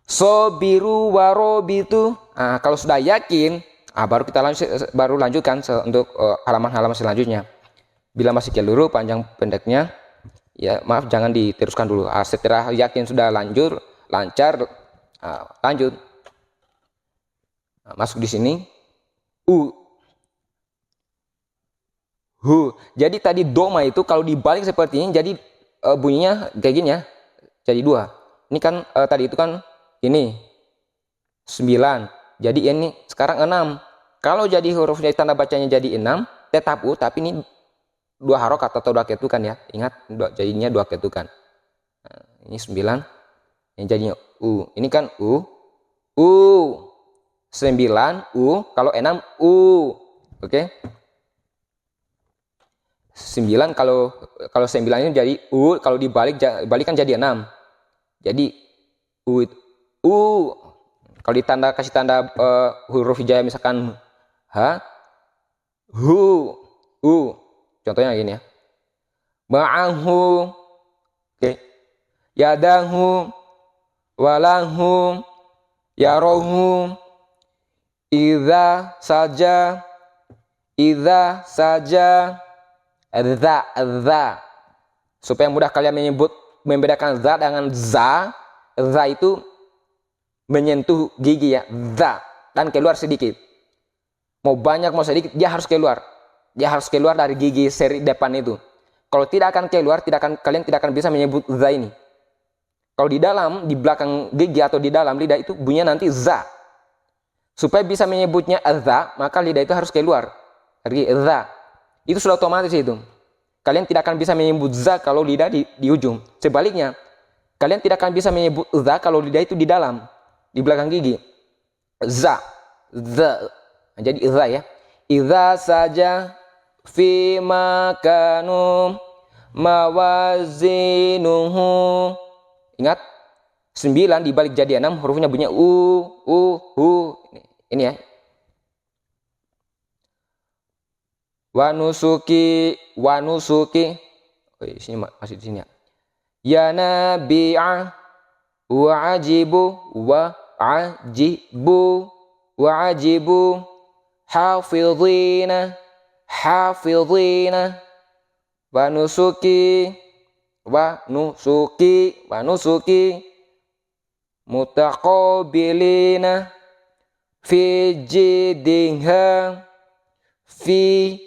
Sobiru warobitu. Nah, kalau sudah yakin, baru kita lanjutkan untuk halaman-halaman selanjutnya. Bila masih keliru panjang pendeknya, ya maaf jangan diteruskan dulu. Setelah yakin sudah lancar, lanjut. Masuk di sini. Hu. Jadi tadi doma itu kalau dibalik seperti ini, jadi bunyinya kayak gini ya. Jadi 2. Ini kan tadi itu kan ini 9. Jadi ini sekarang 6. Kalau jadi hurufnya tanda bacanya jadi 6, tetap U, tapi ini 2 harokat atau 2 ketukan ya. Ingat, jadinya 2 ketukan. Nah, ini 9. Ini jadinya U. Ini kan U. 9 U. Kalau 6 U. Oke. 9 kalau 9 ini jadi U. Kalau balikan jadi 6. Jadi U. Kalau kasih tanda huruf hijaya misalkan H, Hu, U. Contohnya gini ya. Ma'ahu, oke. Yadahu, walahu, yarohu, idza saja, adza. Supaya mudah kalian membedakan za dengan za. Za itu menyentuh gigi ya, za, dan keluar sedikit. Mau banyak mau sedikit dia harus keluar. Dia harus keluar dari gigi seri depan itu. Kalau tidak akan keluar, kalian tidak akan bisa menyebut za ini. Kalau di belakang gigi atau di dalam lidah itu bunyinya nanti za. Supaya bisa menyebutnya za, maka lidah itu harus keluar dari za. Itu sudah otomatis itu. Kalian tidak akan bisa menyebut za kalau lidah di ujung. Sebaliknya, kalian tidak akan bisa menyebut za kalau lidah itu di dalam, di belakang gigi. Za. Jadi za ya. Idza saja fi makanu mawazinuhu. Ingat, 9 dibalik jadi 6 hurufnya bunyinya hu. Ini ya. Wanusuki. Oh, sini masih di sini ya. Ya nabi'a wa'ajibu hafidhina wanusuki mutaqabilina fi jidha fi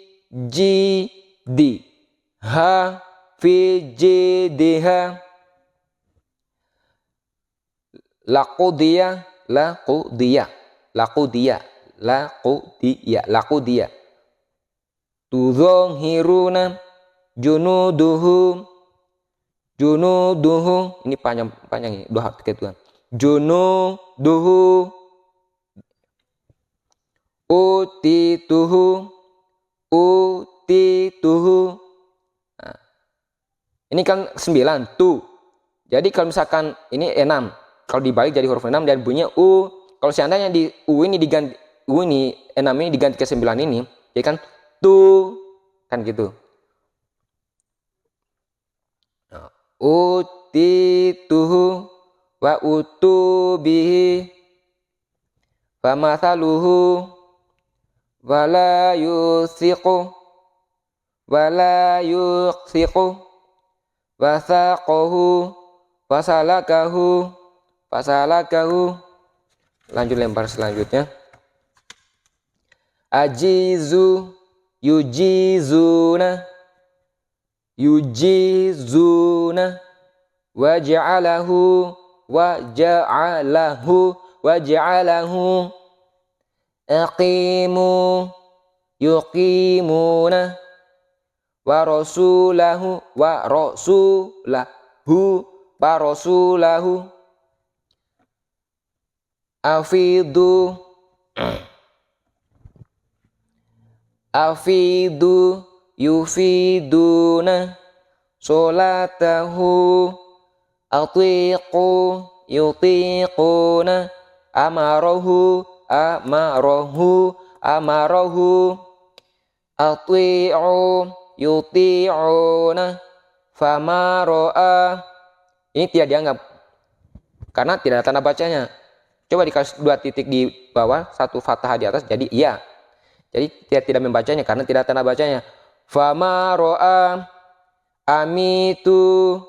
jidha laqudiya tudhahiruna junuduhu ini panjang ini 2 hati ketuan. Junuduhu utituhu. Nah, ini kan 9 tu. Jadi kalau misalkan ini 6, kalau dibalik jadi huruf 6 dan bunyinya U. Kalau seandainya di U ini diganti, 6 ini diganti ke 9 ini, jadi kan tu, kan gitu. Utituhu wa utubihi famathaluhu wala yusiqu wasaqahu fasalakahu. Lanjut lempar selanjutnya. ajizu, yujizuna, yujizuna, waja'alahu, waja'alahu, waja'alahu, aqimu, yuqimuna, wa rasulahu, wa rasulahu, wa rasulahu, afidu, afidu, yufiduna, solatahu, atiqu, yutiquna, amarahu, amarahu, amarahu, ati'u, yuti'una, famaro'a. Ini tidak dianggap karena tidak ada tanda bacanya. Coba dikasih 2 titik di bawah, 1 fathah di atas, jadi iya. Jadi tidak membacanya karena tidak ada tanda bacanya. Famaro'a, amitu,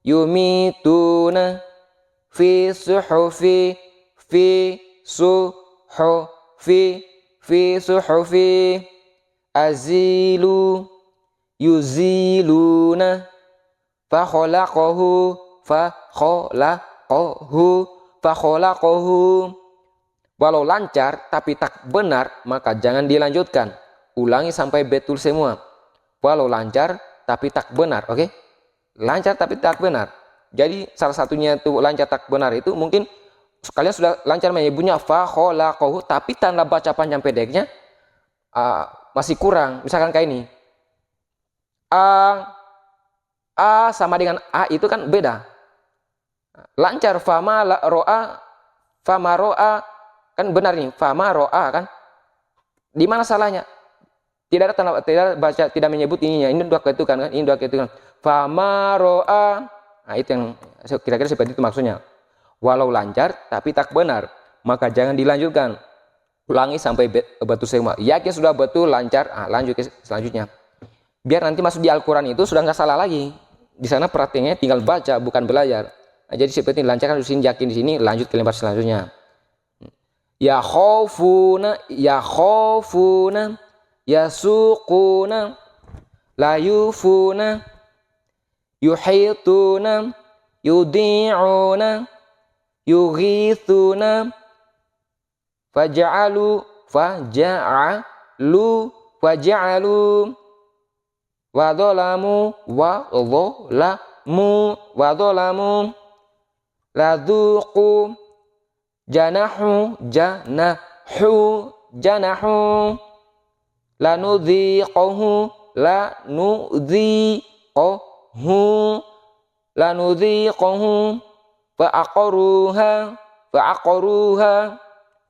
yumituna, fi suhufi, fi suhufi, fi suhufi, azilu, yuziluna, fakholaqahu, fakholaqahu, fakholaqahu. Walau lancar tapi tak benar maka jangan dilanjutkan. Ulangi sampai betul semua. Walau lancar tapi tak benar, oke? Lancar tapi tak benar. Jadi salah satunya itu lancar tak benar itu mungkin kalian sudah lancar menyebutnya fakholaqahu tapi tanda baca panjang pendeknya masih kurang. Misalkan kayak ini. A sama dengan A itu kan beda. Lancar fama ro'a, fama ro'a kan benar nih, fama ro'a kan. Di mana salahnya? Tidak ada tanda, tidak baca, tidak menyebut ininya. Ini 2 ketukan kan, ini 2 ketukan. Fama ro'a. Nah, itu yang kira-kira seperti itu maksudnya. Walau lancar tapi tak benar, maka jangan dilanjutkan. Ulangi sampai betul semua. Yakin sudah betul lancar, lanjut ke selanjutnya. Biar nanti masuk di Al-Quran itu sudah nggak salah lagi. Di sana prakteknya tinggal baca bukan belajar. Nah, jadi seperti lancar kan di sini, yakin di sini, lanjut ke lembar selanjutnya. Ya khofuna, ya khofuna, ya suquna, la yufuna, yuhituna, yudi'una, yughithuna, faja'alu, faja'alu, faja'alu, wadolamu, wadolamu, wadolamu, ladhuqu, janahu, janahu, janahu, lanudhiqahu, lanudhiqahu, lanudhiqahu, fa'aqaruha, fa'aqaruha,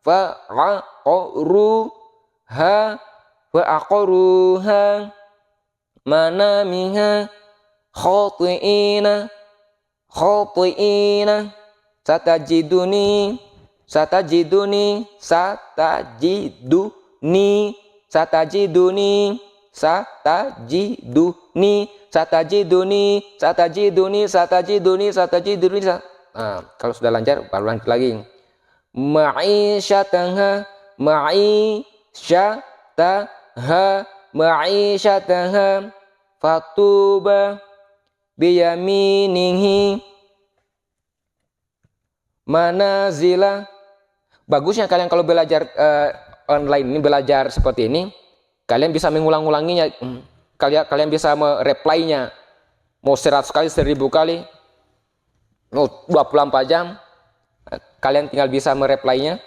fa'aqaruha, fa'aqaruha, manamiha, khati'ina, khati'ina, satajiduni, satajiduni, satajiduni, satajiduni, satajiduni, satajiduni, satajiduni, satajiduni, satajiduni. Nah, kalau sudah lancar baru lanjut lagi. Ma'isyataha, ma'isyataha, ma'isyataha, fatuba biyaminihi, manazila. Bagusnya kalian kalau belajar online ini, belajar seperti ini, kalian bisa mengulang-ulanginya. Kalian bisa mereply-nya. Mau 100 kali, 1000 kali, mau 24 jam, kalian tinggal bisa mereply-nya.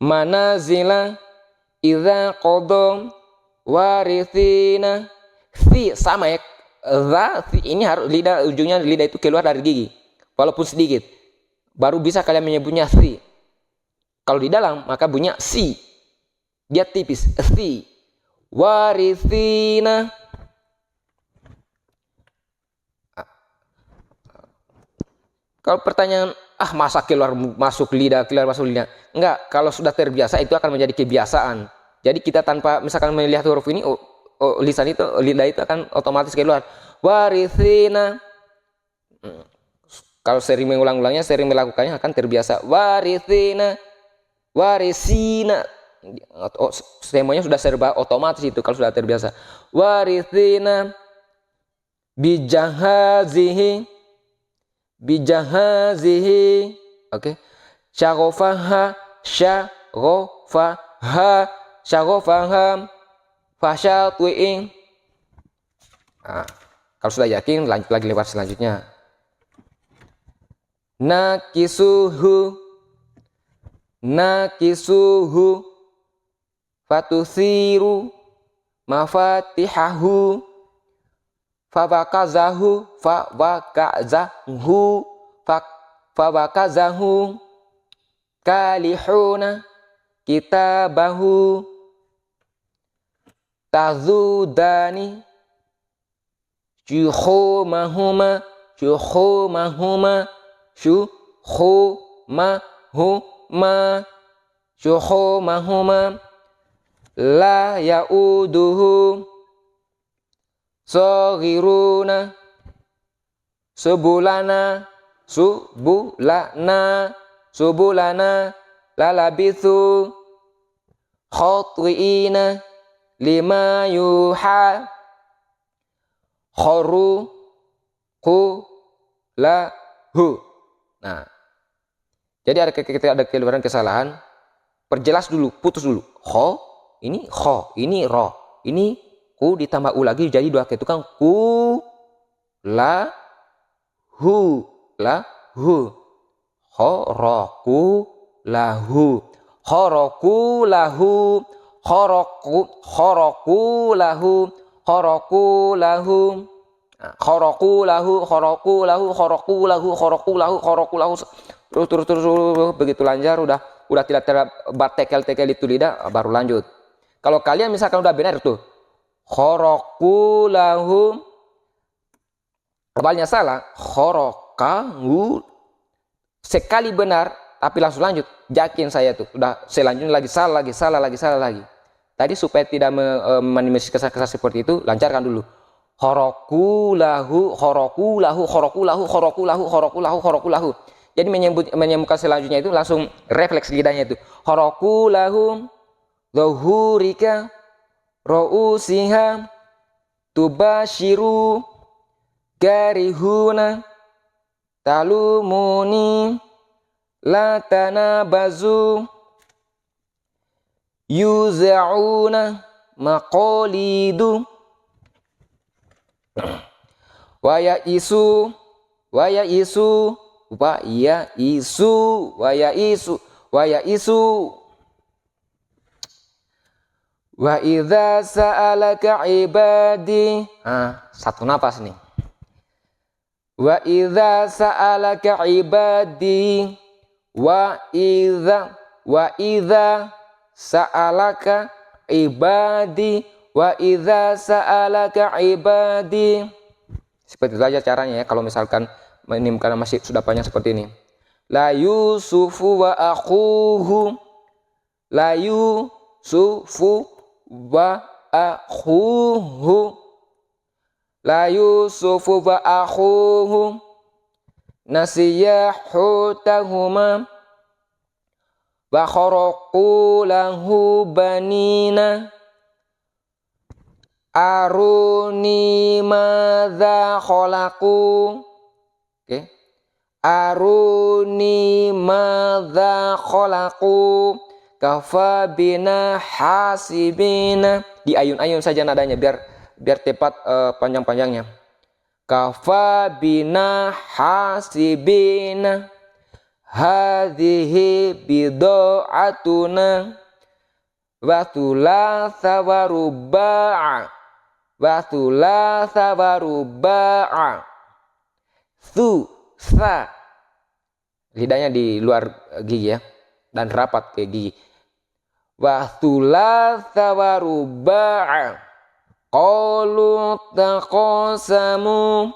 Manazila idza qadam warithina. Fi sama ya. Ini harus lidah, ujungnya lidah itu keluar dari gigi. Walaupun sedikit. Baru bisa kalian menyebutnya si. Kalau di dalam maka bunyinya si. Dia tipis. Si. Warithina. Kalau pertanyaan, masa keluar masuk lidah, keluar masuk lidah. Enggak, kalau sudah terbiasa itu akan menjadi kebiasaan. Jadi kita tanpa misalkan melihat huruf ini, lisan itu, lidah itu akan otomatis keluar. Warithina. Kalau sering mengulang-ulangnya, sering melakukannya akan terbiasa. Warithina. Warisina. Semuanya sudah serba otomatis itu kalau sudah terbiasa. Warithina bijahazihi. Oke. Syarofaha fasyatwi'in. Nah, kalau sudah yakin lanjut lagi lewat selanjutnya. Nakisuhu fatusiru mafatihahu fawakazahu kalihuna kitabahu tazudani syukhumahuma la yauduhu saghiruna subulana lalabithu khotwi'ina lima yuha lahu. Nah, jadi ketika ada keluaran kesalahan, perjelas dulu, putus dulu. Ini ro, ini ku ditambah u lagi jadi dua ketukan ku lahu khoroku lahu terus begitu lancar, udah tidak terbat tekel itu lidah, baru lanjut. Kalau kalian misalkan udah benar tuh khoroku lahu, awalnya salah, khorokahu, sekali benar tapi langsung lanjut, yakin saya tuh udah selanjutnya lagi salah lagi. Tadi supaya tidak meminimasi kesalahan seperti itu, lancarkan dulu khoroku lahu. Jadi menyebutkan selanjutnya itu langsung refleks lidahnya itu khoroku lahu zuhurika ra'usiha tubashiru garihuna talumuni la tanabazu yuza'una maqalidu wa ya'isu wa idza sa'alaka ibadi. Satu napas nih. Wa idza sa'alaka ibadi wa idza sa'alaka ibadi. Seperti itu aja caranya ya, kalau misalkan ini karena masih sudah panjang seperti ini. La Yusufu wa akhuhu nasiya hutahuma wa kharaqu lahu banina aruni madza khalaqu. Oke. Aruni madza khalaqu kafa bina hasibina. Di ayun-ayun saja nadanya biar tepat panjang-panjangnya. Kafa bina hasibina hadhihi bida'atuna wa thulatha wa ruba'a sa, lidahnya di luar gigi ya, dan rapat ke gigi. Wa thulatha wa ruba'a qalu taqasamu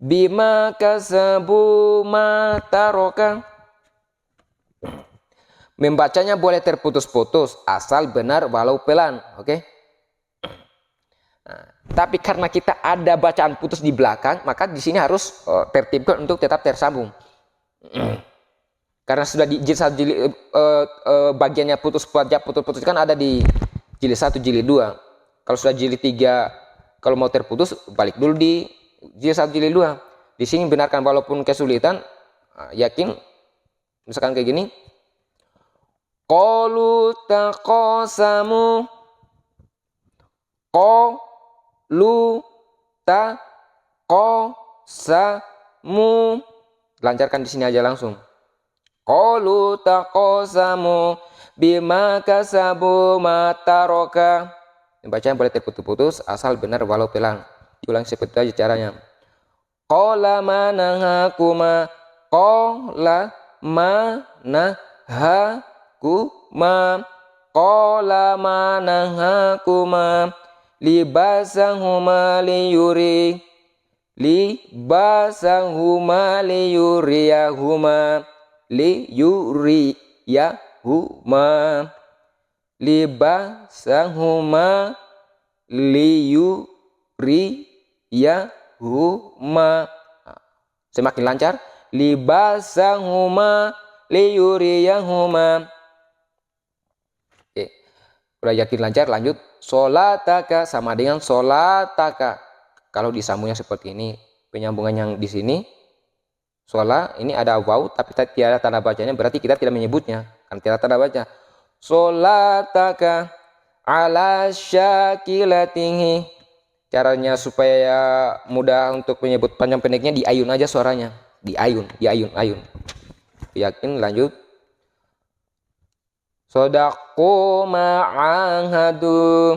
bima kasabu ma taraka. Membacanya boleh terputus-putus asal benar walau pelan, oke? Nah, tapi karena kita ada bacaan putus di belakang, maka di sini harus tertibkan untuk tetap tersambung. Karena sudah di jilid 1 jilid bagiannya putus kan ada di jilid 1 jilid 2. Kalau sudah jilid 3 kalau mau terputus balik dulu di jilid 1 jilid 2. Di sini benarkan walaupun kesulitan, yakin misalkan kayak gini. Qalu taqasamu, qalu taqasamu, lancarkan di sini aja langsung. Qalu taqasamu bima kasabu mataroka. Bacaan boleh terputus-putus asal benar walau pelan. Diulang seperti aja caranya. Qala manahakuma, qala manahakuma, qala manahakuma libasahuma liyuri, libasahuma liyuriyahuma, liyuriyahuma, libasahuma liyuriyahuma. Semakin lancar. Libasahuma liyuriyahuma. Oke, udah yakin lancar, lanjut. Solataka sama dengan solataka. Kalau disambungnya seperti ini, penyambungan yang di sini sholat ini ada waw tapi tiada tanda bacanya, berarti kita tidak menyebutnya kan tiada tanda baca. Sholataka ala syakilatihi, caranya supaya mudah untuk menyebut panjang pendeknya diayun aja suaranya, diayun. Yakin, lanjut. Sodaqu ma'ahadu,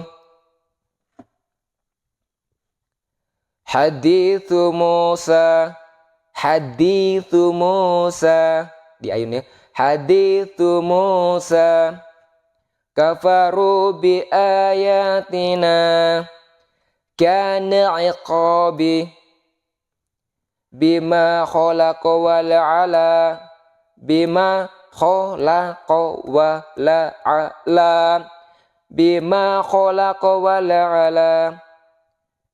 hadithu Musa, hadithu Musa, diayun ya. Hadithu Musa, kafaru bi ayatina, kana iqabi, bima khalaqa wal ala, bima khalaqa wal ala, bima khalaqa wal ala,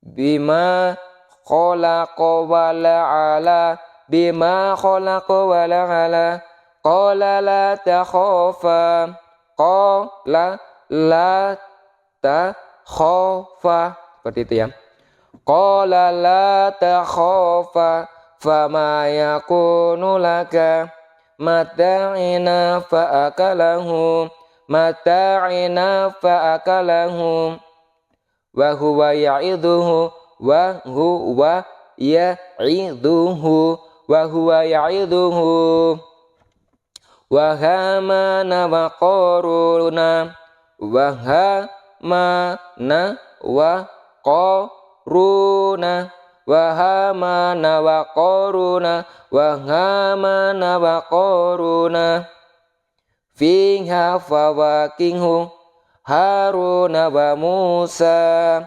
bima khalaqa wal ala, bima khalaqa wal ala. Qala la takhafa, qala la takhafa, seperti itu ya. Qala la takhafa fama yakunu laka mata'ina fa'akalahu, mata'ina fa'akalahu wa huwa ya'idhuhu, wa huwa ya'idhuhu, wa huwa ya'idhuhu. Wa hamana wa qaruna, wa hamana wa qaruna, wa hamana wa qaruna, wa hamana wa qaruna, fiha fawakihu Haruna wa Musa,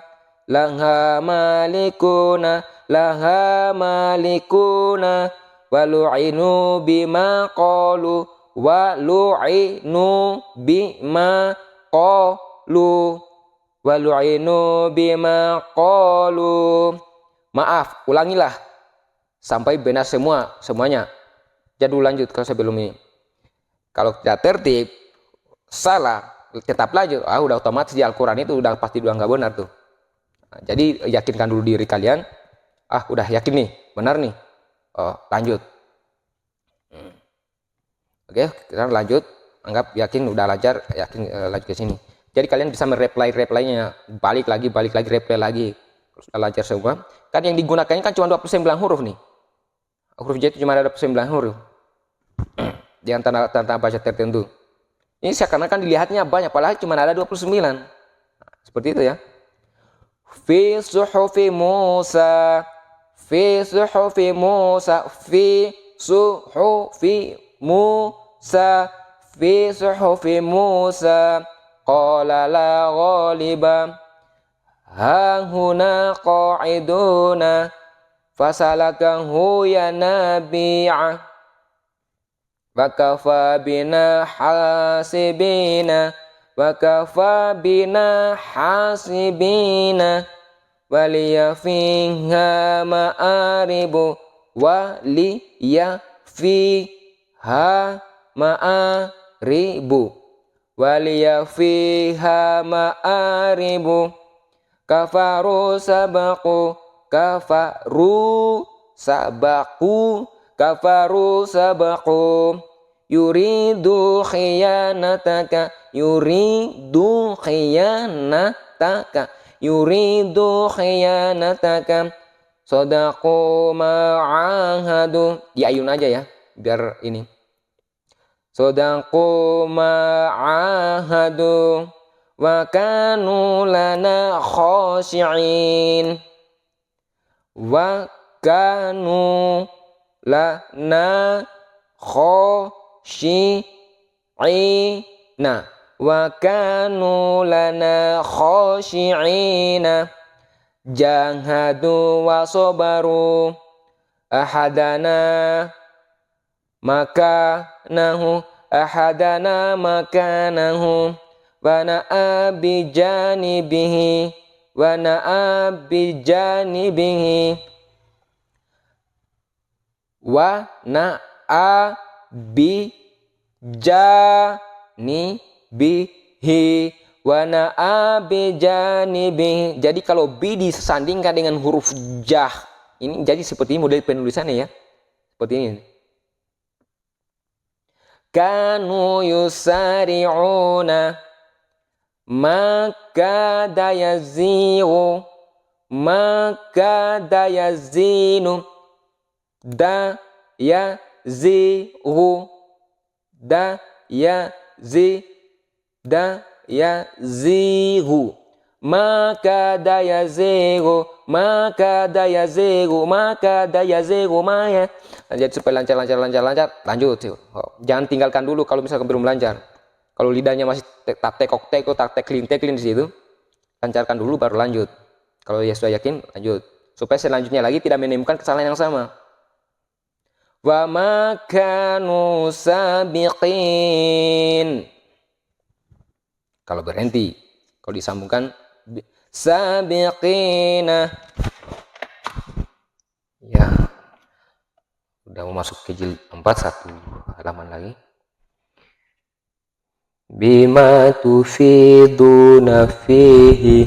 laha malikuna, laha malikuna, walu'inu bima qalu, walu'inu bima qalu, walu'inu bima qalu. Maaf, ulangilah sampai benar semuanya. Jadi lanjut kalau sebelum ini. Kalau tidak tertib, salah, tetap lanjut. Udah otomatis di Al-Quran itu udah pasti udah nggak benar tuh. Nah, jadi yakinkan dulu diri kalian. Udah yakin nih, benar nih. Lanjut. Oke, kita lanjut. Anggap yakin udah lancar, yakin lanjut ke sini. Jadi kalian bisa reply-nya, balik lagi, reply lagi. Sudah lancar semua. Kan yang digunakannya kan cuma 29 huruf nih. Huruf J itu cuma ada 29 huruf. Dengan tanda baca tertentu. Ini seakan-akan dilihatnya banyak, padahal cuma ada 29. Seperti itu ya. Fi suhufi Musa, fi suhufi Musa, fi suhufi Musa, fi suhufi Musa, qala la ghaliba hahuna qa'iduna, fasalakahu ya nabi'a, wa kafa bina hasibina, wa kafa bina hasibina, waliya fiha ma'aribu, waliya fiha ma'aribu waliya fiha ma'aribu kafaru sabaku yuridu khiyanataka sadaqu ma'ahadu. Diayun aja ya biar ini. Sadaqu ma'ahadu wa kanu lana khashi'in wa kanu lana khashi'ina wa kanu lana khashi'ina jahadu wa sabaru ahadana makanahu wa na'a bijanibihi Jadi kalau bi disandingkan dengan huruf jah, ini jadi seperti model penulisannya ya. Seperti ini. Kanu yusari'una maka dayazinu maya. Jadi supaya lancar. Lanjut. Jangan tinggalkan dulu kalau misalkan belum lancar. Kalau lidahnya masih tak teklin di situ, lancarkan dulu baru lanjut. Kalau ya sudah yakin, lanjut. Supaya selanjutnya lagi tidak menemukan kesalahan yang sama. Wa makanu sabiqin. Kalau berhenti, kalau disambungkan sabiqina. Ya. Udah mau masuk ke jilid 4, satu halaman lagi. Bima tufiduna fihi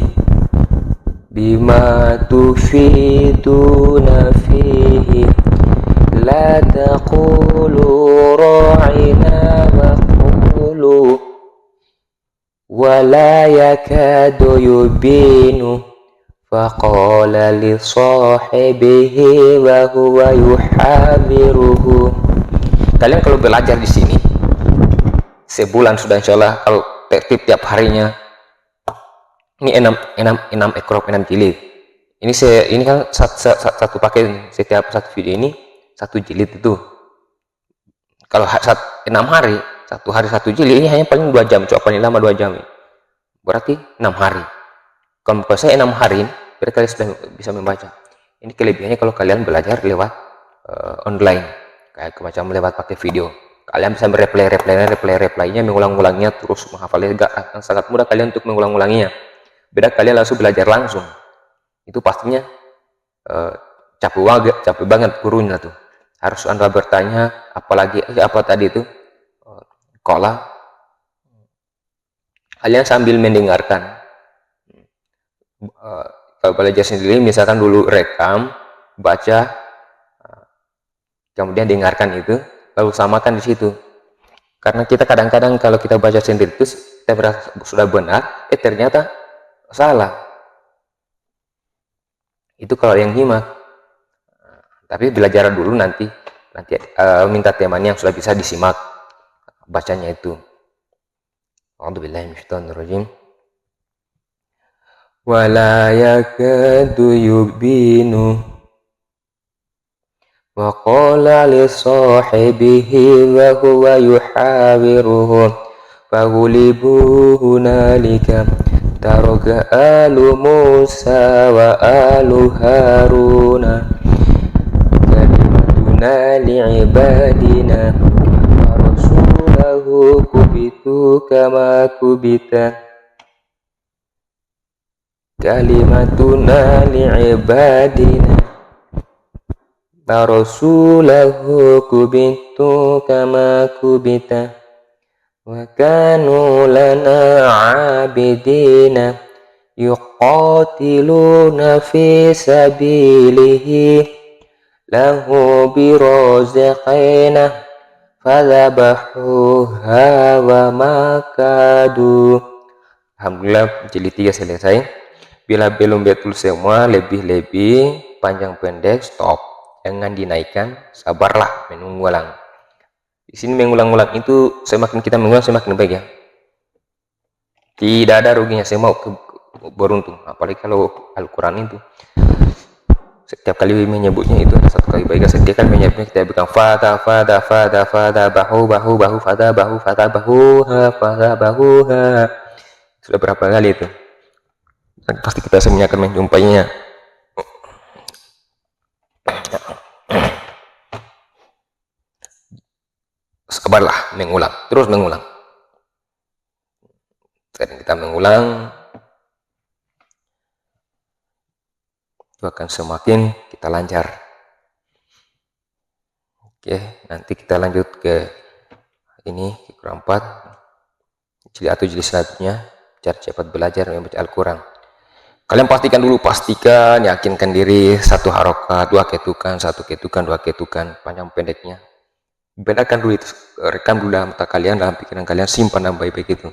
la taqulu ra'ina wa qulu wa la yakadu yubinu faqala li sahibihi wa huwa yuhabiruhu. Kalian kalau belajar di sini sebulan sudah insyaallah, kalau tertib tiap harinya ini 6 ekor 6 jilid. Ini kan satu paket, setiap satu video ini satu jilid itu. Kalau 6 hari, satu hari satu jilid, ini hanya paling 2 jam, coba paling lama 2 jam. Berarti 6 hari. Kalau saya 6 hari, berarti kalian sudah bisa membaca. Ini kelebihannya kalau kalian belajar lewat online, kayak macam lewat pakai video. Kalian bisa replaynya, mengulang-ulangnya, terus menghafalnya. Sangat mudah kalian untuk mengulang-ulanginya. Beda kalian langsung belajar langsung, itu pastinya capek banget gurunya tuh. Harus Anda bertanya, apalagi apa tadi itu, kola. Kalian sambil mendengarkan. Kalau belajar sendiri, misalkan dulu rekam, baca, kemudian dengarkan itu. Lalu samakan di situ. Karena kita kadang-kadang kalau kita baca sendiri itu kita berasa sudah benar, ternyata salah. Itu kalau yang nyimak. Tapi belajar dulu nanti minta temannya yang sudah bisa disimak bacanya itu. A'udzubillahi minasyaitonirrajim. Wala yakadu yubinu wa qala li sahibihi wa huwa yuhawiruhu fagulibu hunalika taraka alu Musa wa alu Haruna kalimatuna li'ibadina wa rasulahu kubitu kama kubita kalimatuna li'ibadina rasulahu kubitu kama kubita wa kanu lana abidina yuqatiluna fi sabilihi lahu birazaqina fadhabahuha wa makadu. Alhamdulillah jilid 3 selesai. Bila belum betul semua, lebih-lebih panjang pendek stop, jangan dinaikkan, sabarlah menunggu ulang. Di sini mengulang-ulang itu semakin kita mengulang semakin baik ya. Tidak ada ruginya, semua beruntung. Apalagi kalau Al-Quran itu setiap kali menyebutnya itu ada satu kali baik. Setiap kali menyebutnya kita bilang fada bahu sudah berapa kali itu, dan pasti kita semuanya akan menjumpainya. Sabarlah mengulang, terus mengulang. Sekarang kita mengulang, itu akan semakin kita lancar. Oke, nanti kita lanjut ke ini, ke Quran 4 jilid atau jilid selanjutnya, cara cepat belajar membaca Al-Quran. Kalian pastikan, yakinkan diri, satu harokat, dua ketukan, satu ketukan, dua ketukan, panjang pendeknya. Bedakan dulu itu, rekam dulu dalam mata kalian, dalam pikiran kalian, simpan dan baik-baik itu.